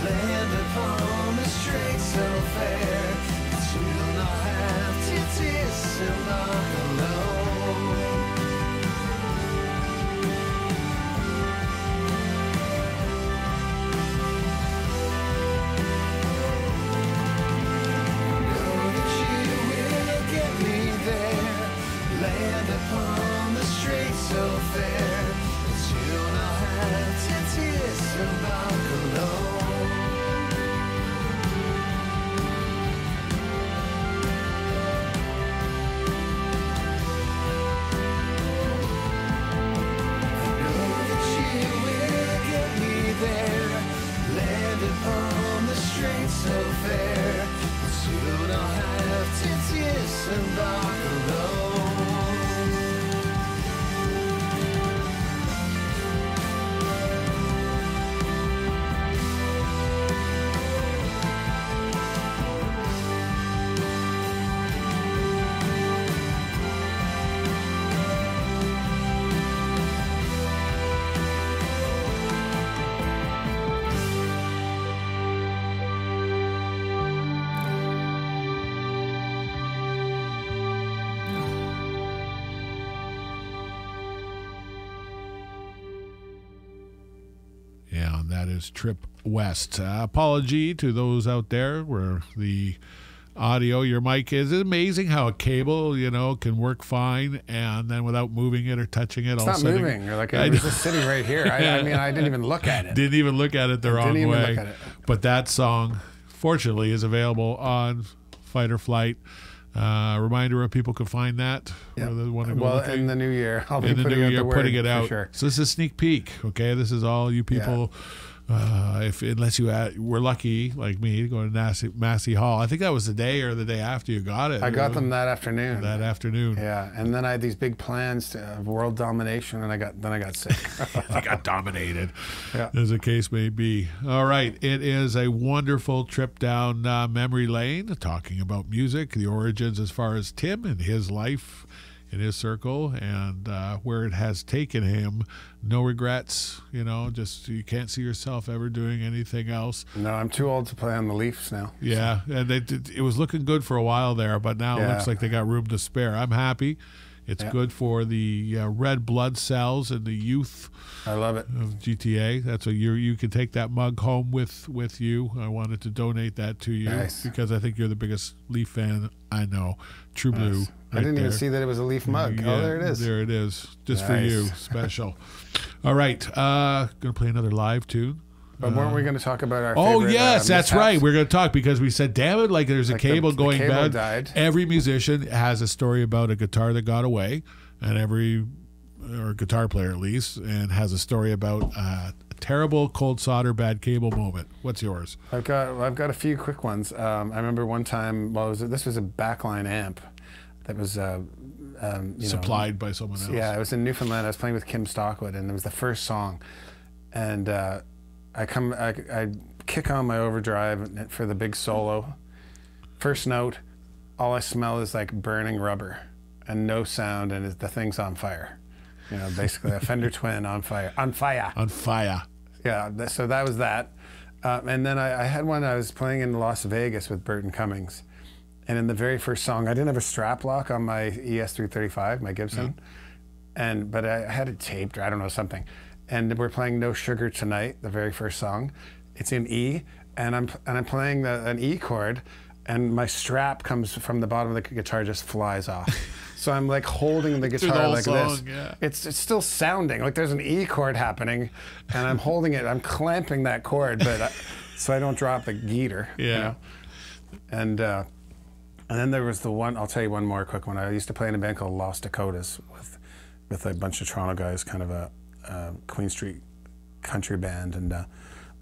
Speaker 4: land upon the straight so fair, and soon I'll have to disembark alone. Know that you will get me there, land upon the straight so fair, and soon I'll have to disembark alone. I know that you will get me there, land upon the straight so fair, and soon I'll have to disembark alone.
Speaker 2: Yeah, that is Trip West. Apology to those out there where the audio, your mic is. It's amazing how a cable, can work fine, and then without moving it or touching it,
Speaker 3: It's not moving. You're like, it was just sitting right here. I mean, I didn't even look at it.
Speaker 2: Didn't even look at it the wrong
Speaker 3: Didn't even
Speaker 2: way.
Speaker 3: look at it.
Speaker 2: But that song, fortunately, is available on Fight or Flight. Reminder where people can find that.
Speaker 3: Yeah.
Speaker 2: Where they want to go
Speaker 3: Well,
Speaker 2: looking.
Speaker 3: in the new year, I'll be
Speaker 2: In the
Speaker 3: putting
Speaker 2: new
Speaker 3: out
Speaker 2: year,
Speaker 3: the word
Speaker 2: putting it
Speaker 3: for
Speaker 2: out.
Speaker 3: Sure.
Speaker 2: So this is a sneak peek. Okay, this is all you people. Unless you were lucky like me to go to Massey Hall. I think that was the day or the day after you got it.
Speaker 3: I got them that afternoon.
Speaker 2: That afternoon.
Speaker 3: Yeah, and then I had these big plans of world domination, and I got sick.
Speaker 2: I got dominated,
Speaker 3: Yeah.
Speaker 2: as the case may be. All right, it is a wonderful trip down memory lane, talking about music, the origins as far as Tim and his life in his circle, and where it has taken him. No regrets, just you can't see yourself ever doing anything else.
Speaker 3: No, I'm too old to play on the Leafs now.
Speaker 2: Yeah, and it was looking good for a while there, but now it
Speaker 3: Yeah.
Speaker 2: looks like they got room to spare. I'm happy. It's good for the red blood cells and the youth
Speaker 3: I love it.
Speaker 2: of GTA. That's what you can take that mug home with you. I wanted to donate that to you
Speaker 3: Nice.
Speaker 2: because I think you're the biggest Leaf fan I know. True Blue.
Speaker 3: Nice. I
Speaker 2: right
Speaker 3: didn't even
Speaker 2: there.
Speaker 3: see that it was a Leaf mug.
Speaker 2: Yeah,
Speaker 3: Oh, there it is.
Speaker 2: There it is. Just for
Speaker 3: Nice.
Speaker 2: you. Special. All right. Gonna play another live tune.
Speaker 3: But weren't we going to talk about our
Speaker 2: Oh,
Speaker 3: favorite,
Speaker 2: yes, that's
Speaker 3: mishaps?
Speaker 2: right. We're going to talk because we said, damn it, like there's a
Speaker 3: Like
Speaker 2: cable
Speaker 3: the
Speaker 2: going
Speaker 3: cable
Speaker 2: bad.
Speaker 3: died.
Speaker 2: Every musician has a story about a guitar that got away, and or guitar player at least, and has a story about a terrible cold solder, bad cable moment. What's yours?
Speaker 3: I've got a few quick ones. I remember one time, this was a backline amp that was
Speaker 2: Supplied by someone else.
Speaker 3: Yeah, it was in Newfoundland. I was playing with Kim Stockwood, and it was the first song. And I kick on my overdrive for the big solo. First note, all I smell is like burning rubber and no sound, and the thing's on fire. Basically a Fender Twin on fire. On fire.
Speaker 2: On fire.
Speaker 3: Yeah, so that was that. And then I had one, I was playing in Las Vegas with Burton Cummings. And in the very first song, I didn't have a strap lock on my ES335, my Gibson. But I had it taped, or I don't know, something. And we're playing No Sugar Tonight, the very first song. It's in E, and I'm playing an E chord, and my strap comes from the bottom of the guitar, just flies off. So I'm like holding the guitar
Speaker 2: whole
Speaker 3: like
Speaker 2: song,
Speaker 3: this.
Speaker 2: yeah.
Speaker 3: It's still sounding like there's an E chord happening, and I'm holding it. I'm clamping that chord, but so I don't drop the guitar.
Speaker 2: Yeah.
Speaker 3: And then there was the one. I'll tell you one more quick one. I used to play in a band called Lost Dakotas with a bunch of Toronto guys, kind of a Queen Street country band, and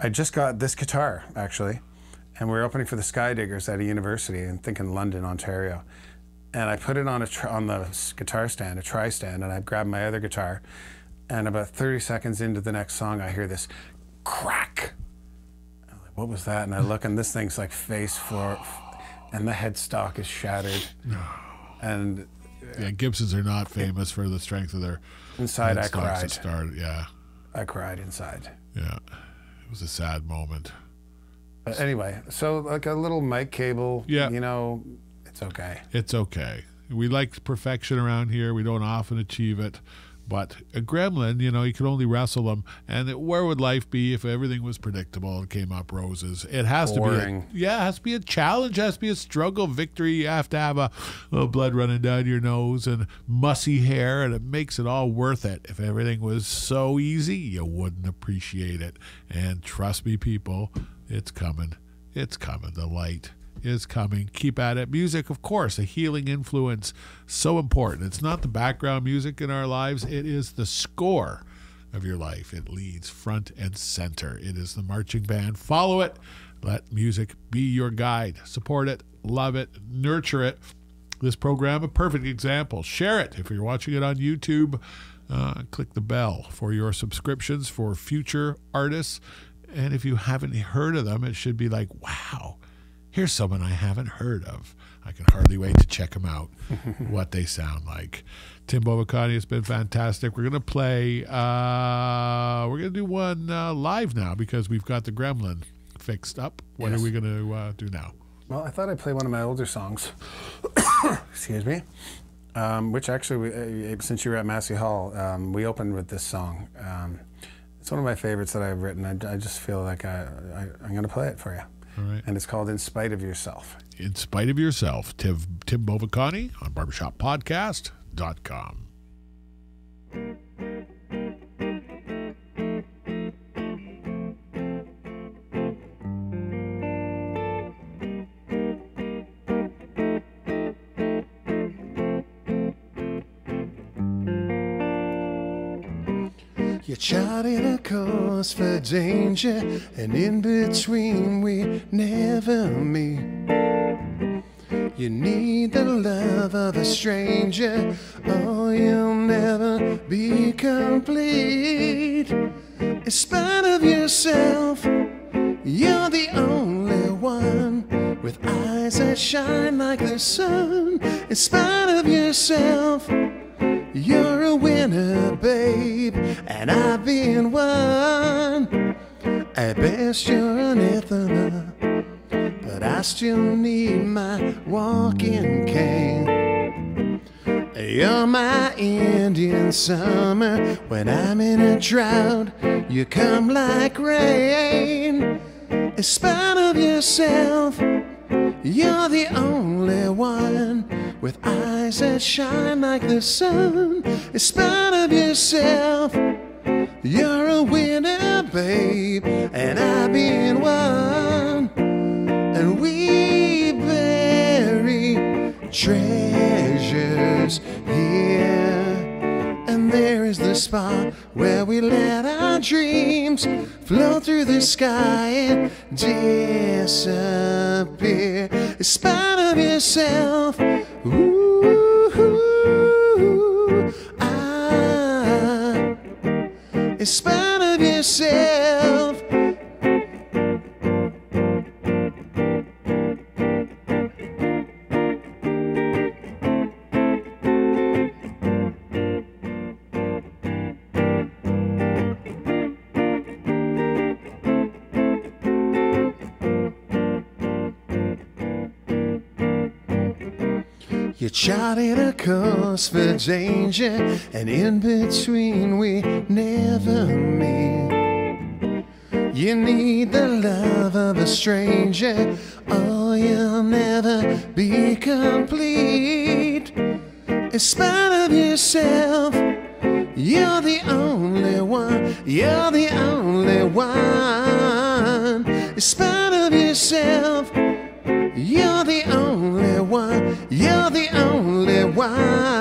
Speaker 3: I just got this guitar actually, and we were opening for the Skydiggers at a university, I think in London, Ontario. And I put it on the guitar stand, a tri-stand, and I grabbed my other guitar, And about 30 seconds into the next song, I hear this crack. I'm like, what was that? And I look, and this thing's like face floor, and the headstock is shattered. And
Speaker 2: yeah, Gibsons are not famous for the strength of their
Speaker 3: inside I
Speaker 2: headstocks
Speaker 3: cried.
Speaker 2: Yeah.
Speaker 3: I cried inside.
Speaker 2: Yeah. It was a sad moment.
Speaker 3: But anyway, so like a little mic cable,
Speaker 2: Yeah.
Speaker 3: you know, it's okay.
Speaker 2: It's okay. We like perfection around here. We don't often achieve it. But a gremlin, you know, you can only wrestle them. And where would life be if everything was predictable and came up roses? It has
Speaker 3: Boring.
Speaker 2: to be it has to be a challenge. It has to be a struggle, victory. You have to have a blood running down your nose and mussy hair, and it makes it all worth it. If everything was so easy, you wouldn't appreciate it. And trust me, people, it's coming. It's coming. The light is coming. Keep at it. Music, of course, a healing influence, so important. It's not the background music in our lives. It is the score of your life. It leads front and center. It is the marching band. Follow it. Let music be your guide. Support it. Love it. Nurture it. This program, a perfect example. Share it. If you're watching it on YouTube, click the bell for your subscriptions for future artists. And if you haven't heard of them, it should be like, wow, here's someone I haven't heard of. I can hardly wait to check them out, what they sound like. Tim Bovaconti, it's been fantastic. We're going to play, we're going to do one live now because we've got the gremlin fixed up. What
Speaker 3: Yes.
Speaker 2: are we going to do now?
Speaker 3: Well, I thought I'd play one of my older songs. Excuse me. Which actually, since you were at Massey Hall, we opened with this song. It's one of my favorites that I've written. I just feel like I'm going to play it for you.
Speaker 2: All right.
Speaker 3: And it's called In Spite of Yourself.
Speaker 2: In Spite of Yourself, Tim Bovaconti on barbershoppodcast.com.
Speaker 4: You charted a course for danger, and in between we never meet. You need the love of a stranger, or you'll never be complete. In spite of yourself, you're the only one with eyes that shine like the sun. In spite of yourself, you're a winner, babe, and I've been one. At best you're anathema, but I still need my walking cane. You're my Indian summer. When I'm in a drought, you come like rain. In spite of yourself, you're the only one with eyes that shine like the sun. In spite of yourself, you're a winner, babe, and I've been one. And we bury treasures here, and there is the spot where we let our dreams float through the sky and disappear. In spite of yourself, in spite of yourself. You charted a course for danger, and in between we never meet. You need the love of a stranger, or you'll never be complete. In spite of yourself, you're the only one. You're the only one. In spite of yourself, you're the only one. You're the only one.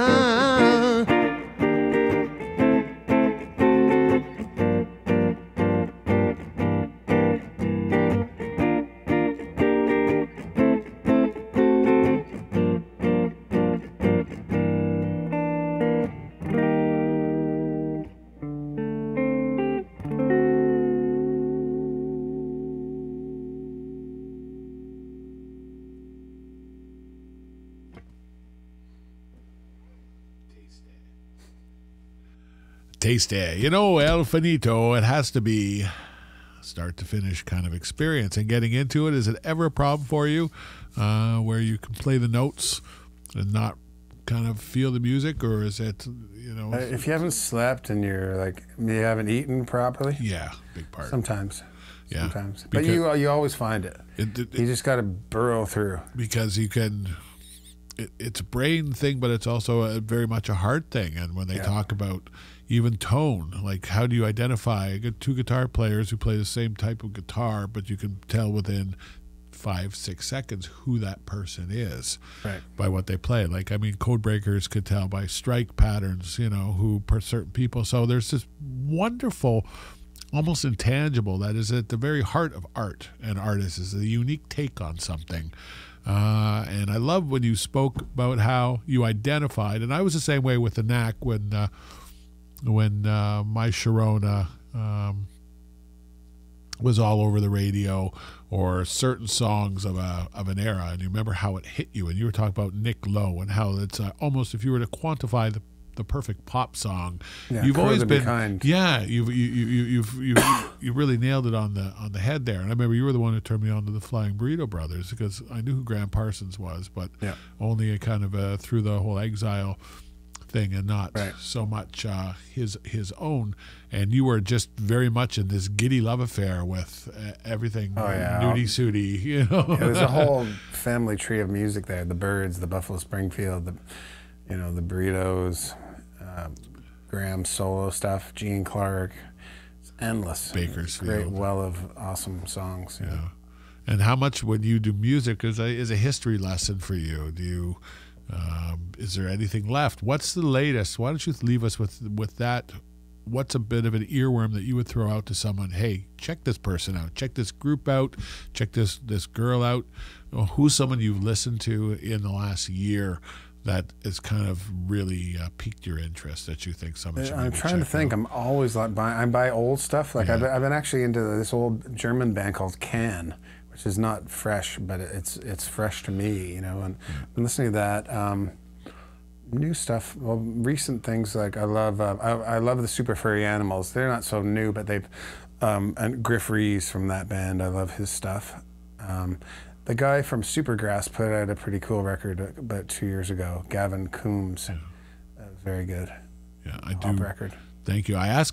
Speaker 2: Tasty. You know, El Finito, it has to be start to finish kind of experience. And getting into it, is it ever a problem for you where you can play the notes and not kind of feel the music, or is it, you know?
Speaker 3: If you haven't slept and you're like, you haven't eaten properly.
Speaker 2: Yeah, big part.
Speaker 3: Sometimes.
Speaker 2: Yeah.
Speaker 3: Sometimes. But you always find it. You just got to burrow through.
Speaker 2: Because you can, it's a brain thing, but it's also very much a heart thing. And when they talk about even tone, like how do you identify? I got two guitar players who play the same type of guitar, but you can tell within 5-6 seconds who that person is,
Speaker 3: right,
Speaker 2: by what they play. Like, I mean, code breakers could tell by strike patterns, you know, who per certain people. So there's this wonderful, almost intangible, that is at the very heart of art and artists, is a unique take on something. And I love when you spoke about how you identified, and I was the same way with the knack when my Sharona was all over the radio, or certain songs of an era, and you remember how it hit you. And you were talking about Nick Lowe and how it's almost, if you were to quantify the perfect pop song, you've always been
Speaker 3: kind.
Speaker 2: Yeah, you really nailed it on the head there. And I remember you were the one who turned me on to the Flying Burrito Brothers, because I knew who Graham Parsons was, but only a kind of through the whole Exile thing, and not so much his own. And you were just very much in this giddy love affair with everything nudie sooty, you know.
Speaker 3: There's a whole family tree of music there: the Byrds, the Buffalo Springfield, the Burritos, Graham's solo stuff, Gene Clark. It's endless.
Speaker 2: Bakersfield.
Speaker 3: Great well of awesome songs.
Speaker 2: Yeah. And how much, when you do music, is a history lesson for you? Do you? Is there anything left? What's the latest? Why don't you leave us with that? What's a bit of an earworm that you would throw out to someone? Hey, check this person out. Check this group out. Check this girl out. Who's someone you've listened to in the last year that has kind of really piqued your interest, that you think someone should
Speaker 3: I'm
Speaker 2: maybe
Speaker 3: trying to
Speaker 2: check
Speaker 3: think.
Speaker 2: out?
Speaker 3: I'm always like I buy old stuff. Like I've been actually into this old German band called Can, which is not fresh, but it's fresh to me, you know. And I've been listening to that. New stuff, well, recent things, like I love the Super Furry Animals. They're not so new, but they've and Griff Rees from that band, I love his stuff. The guy from Supergrass put out a pretty cool record about 2 years ago, Gavin Coombs. That was very good.
Speaker 2: Yeah, I do.
Speaker 3: Pop record.
Speaker 2: Thank you. I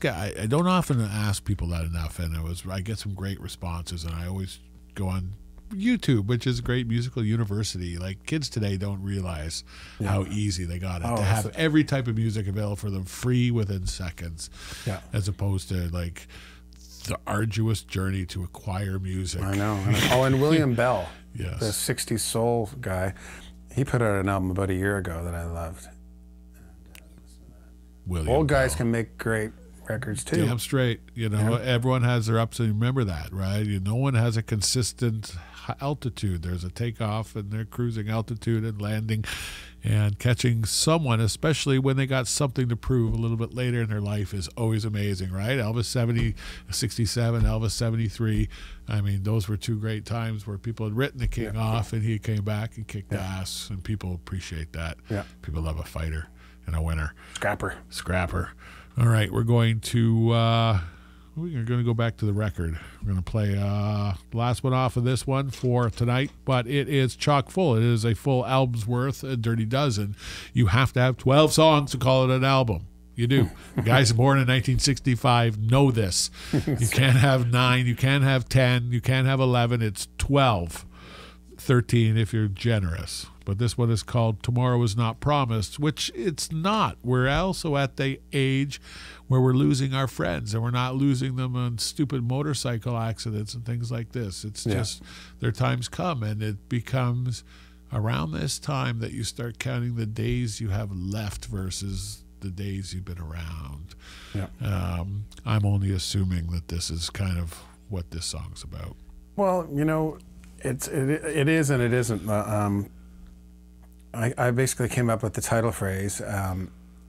Speaker 2: don't often ask people that enough, and I get some great responses, and I always go on YouTube, which is a great musical university. Like, kids today don't realize how easy they got it to have every type of music available for them free within seconds, as opposed to like the arduous journey to acquire music.
Speaker 3: I know. And William Bell,
Speaker 2: the
Speaker 3: 60s soul guy, he put out an album about a year ago that I loved. Old guys can make great records too.
Speaker 2: Damn straight. You know, everyone has their ups, and remember that, right? No one has a consistent altitude. There's a takeoff, and they're cruising altitude and landing, and catching someone, especially when they got something to prove a little bit later in their life, is always amazing, right? Elvis 67, Elvis 73. I mean, those were two great times where people had written the king off, and he came back and kicked ass, and people appreciate that. People love a fighter and a winner. Scrapper. All right, we're going to go back to the record. We're going to play the last one off of this one for tonight, but it is chock full. It is a full album's worth, a dirty dozen. You have to have 12 songs to call it an album. You do. Guys born in 1965 know this. You can't have 9, you can't have 10, you can't have 11. It's 12, 13 if you're generous. But this one is called Tomorrow Is Not Promised, which it's not. We're also at the age where we're losing our friends, and we're not losing them on stupid motorcycle accidents and things like this. It's just their time's come, and it becomes around this time that you start counting the days you have left versus the days you've been around. I'm only assuming that this is kind of what this song's about.
Speaker 3: Well, you know, it is and it isn't. I basically came up with the title phrase,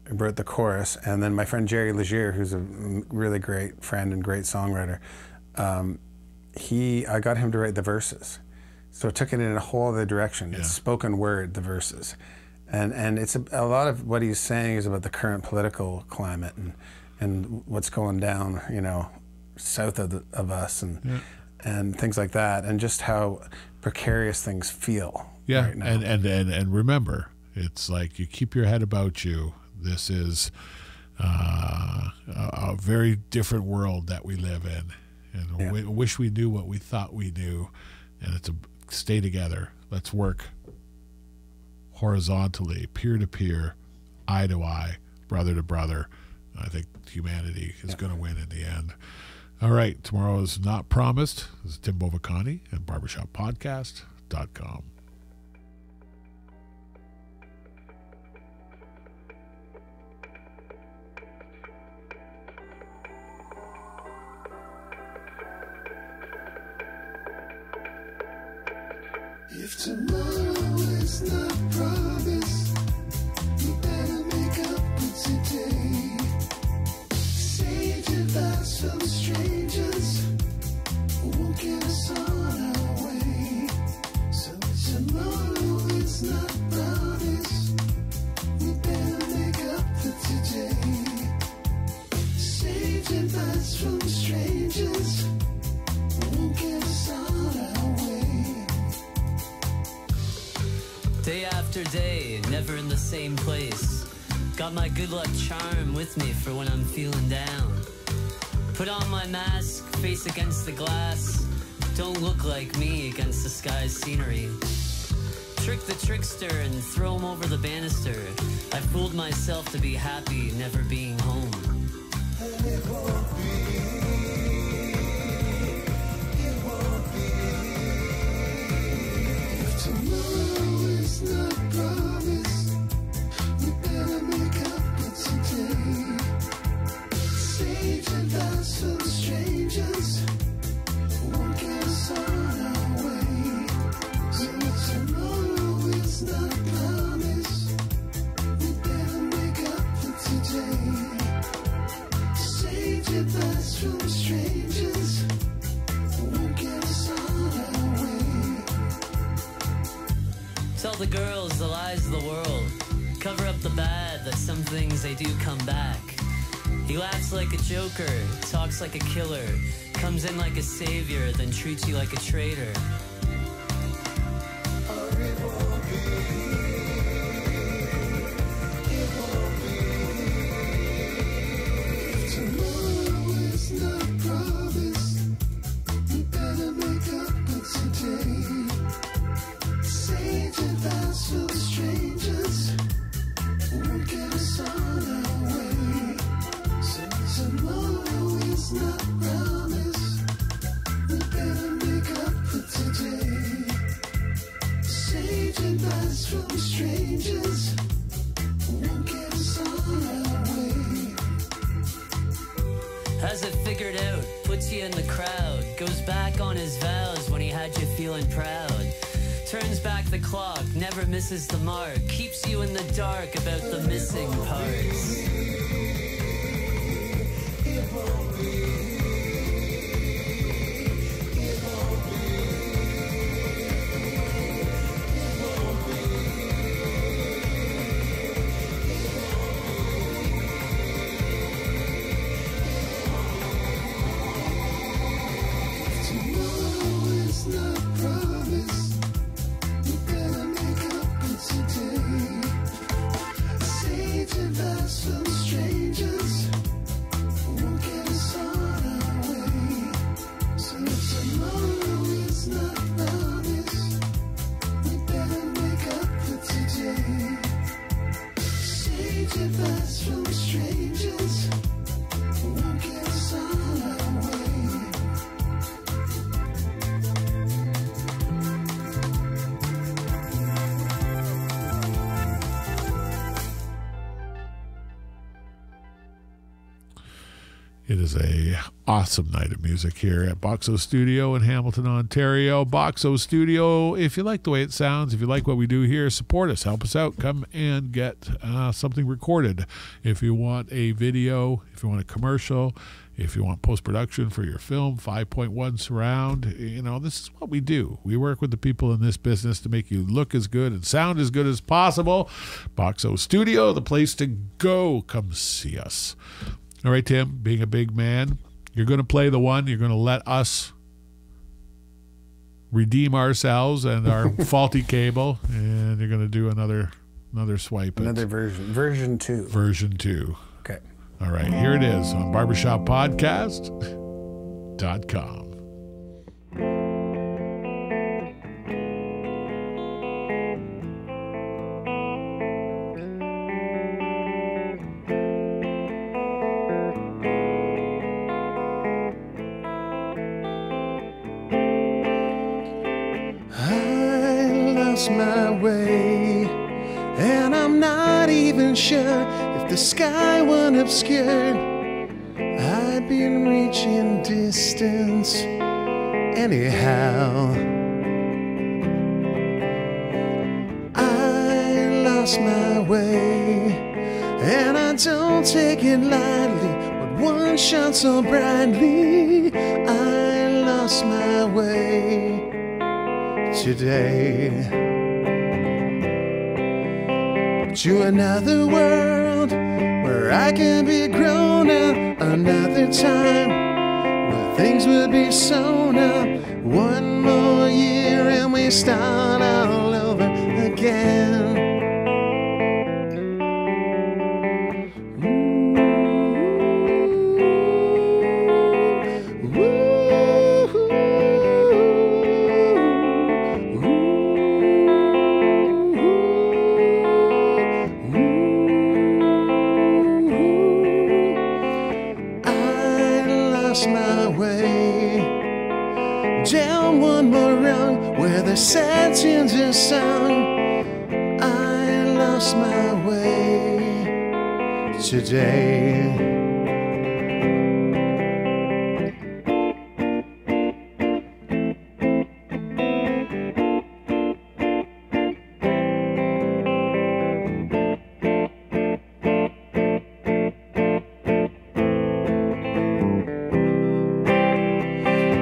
Speaker 3: wrote the chorus, and then my friend Jerry Legier, who's a really great friend and great songwriter, I got him to write the verses. So it took it in a whole other direction. It's spoken word, the verses. And it's a lot of what he's saying is about the current political climate and what's going down, you know, south of us, and things like that, and just how precarious things feel right now.
Speaker 2: And remember, it's like you keep your head about you. This is a very different world that we live in, and we wish we knew what we thought we knew. And it's stay together. Let's work horizontally, peer to peer, eye to eye, brother to brother. I think humanity is going to win in the end. All right, tomorrow is not promised. This is Tim Bovaconti and barbershoppodcast.com.
Speaker 4: If tomorrow is not promised, we better make up for today. Sage advice from strangers won't get us on our way. So tomorrow is not promised, we better make up for today. Sage advice from strangers won't get us on our way.
Speaker 5: Day after day, never in the same place. Got my good luck charm with me for when I'm feeling down. Put on my mask, face against the glass. Don't look like me against the sky's scenery. Trick the trickster and throw him over the banister. I fooled myself to be happy, never being home.
Speaker 4: And it won't be. Not promised, we better make up for today. Sage advice from strangers won't get us on our way. So tomorrow is not promised, we better make up for today. Sage advice from strangers won't get us on our way.
Speaker 5: Tell the girls the lies of the world. Cover up the bad, that some things they do come back. He laughs like a joker, talks like a killer, comes in like a savior, then treats you like a traitor.
Speaker 4: Tomorrow is not promised, we better make up for today. Sage advice from strangers won't get us on our way. So tomorrow is not promised, we better make up for today. Sage advice from strangers won't get us on our way.
Speaker 5: Has it figured out, puts you in the crowd, goes back on his vows when he had you feeling proud. Turns back the clock, never misses the mark, keeps you in the dark about the missing parts.
Speaker 4: It won't be. Tomorrow is not promised, we better make up for today. Sage advice from strangers won't get us on our way. So tomorrow is not promised, we better make up for today. Sage advice from strangers won't get us on our way.
Speaker 2: It is a awesome night of music here at Boxo Studio in Hamilton, Ontario. Boxo Studio, if you like the way it sounds, if you like what we do here, support us, help us out, come and get something recorded. If you want a video, if you want a commercial, if you want post-production for your film, 5.1 surround, you know, this is what we do. We work with the people in this business to make you look as good and sound as good as possible. Boxo Studio, the place to go. Come see us. All right, Tim, being a big man, you're going to play the one. You're going to let us redeem ourselves and our faulty cable, and you're going to do another swipe.
Speaker 3: Another version. Version 2.
Speaker 2: Version 2.
Speaker 3: Okay.
Speaker 2: All right, here it is on barbershoppodcast.com.
Speaker 4: My way, and I'm not even sure if the sky weren't obscured, I'd be reaching distance anyhow. I lost my way, and I don't take it lightly, but one shone so brightly. I lost my way today. To another world where I can be grown up, another time where things would be sewn up. One more year and we start all over again. Sad tunes are sung. I lost my way today.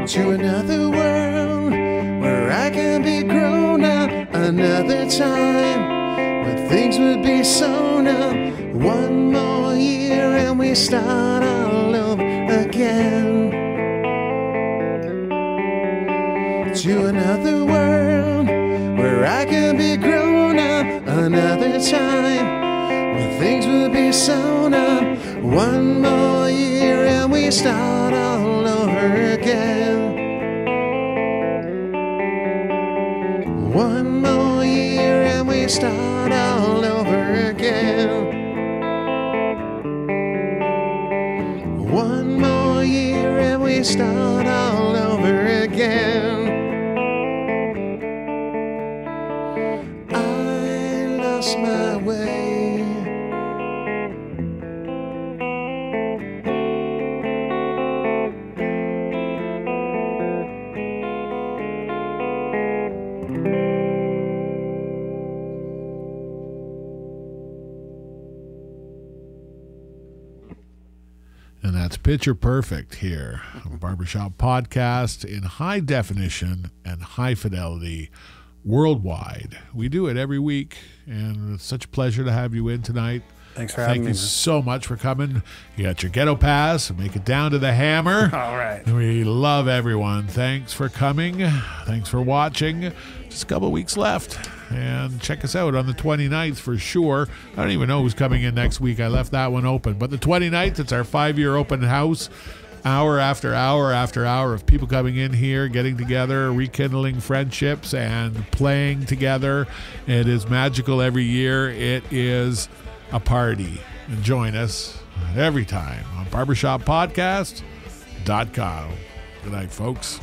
Speaker 4: To another world where I can be grown up, another time when things would be sewn up. One more year and we start all over again. To another world where I can be grown up, another time when things would be sewn up. One more year and we start all over again. One more year and we start all over again. One more year and we start all over again. I lost my way.
Speaker 2: And that's Picture Perfect here, a Barbershop podcast in high definition and high fidelity worldwide. We do it every week, and it's such a pleasure to have you in tonight.
Speaker 3: Thanks for having me.
Speaker 2: Thank you so much for coming. You got your ghetto pass. Make it down to the Hammer.
Speaker 3: All right.
Speaker 2: We love everyone. Thanks for coming. Thanks for watching. Just a couple weeks left. And check us out on the 29th for sure. I don't even know who's coming in next week. I left that one open. But the 29th, it's our 5-year open house. Hour after hour after hour of people coming in here, getting together, rekindling friendships, and playing together. It is magical every year. It is a party. And join us every time on barbershoppodcast.com. Good night, folks.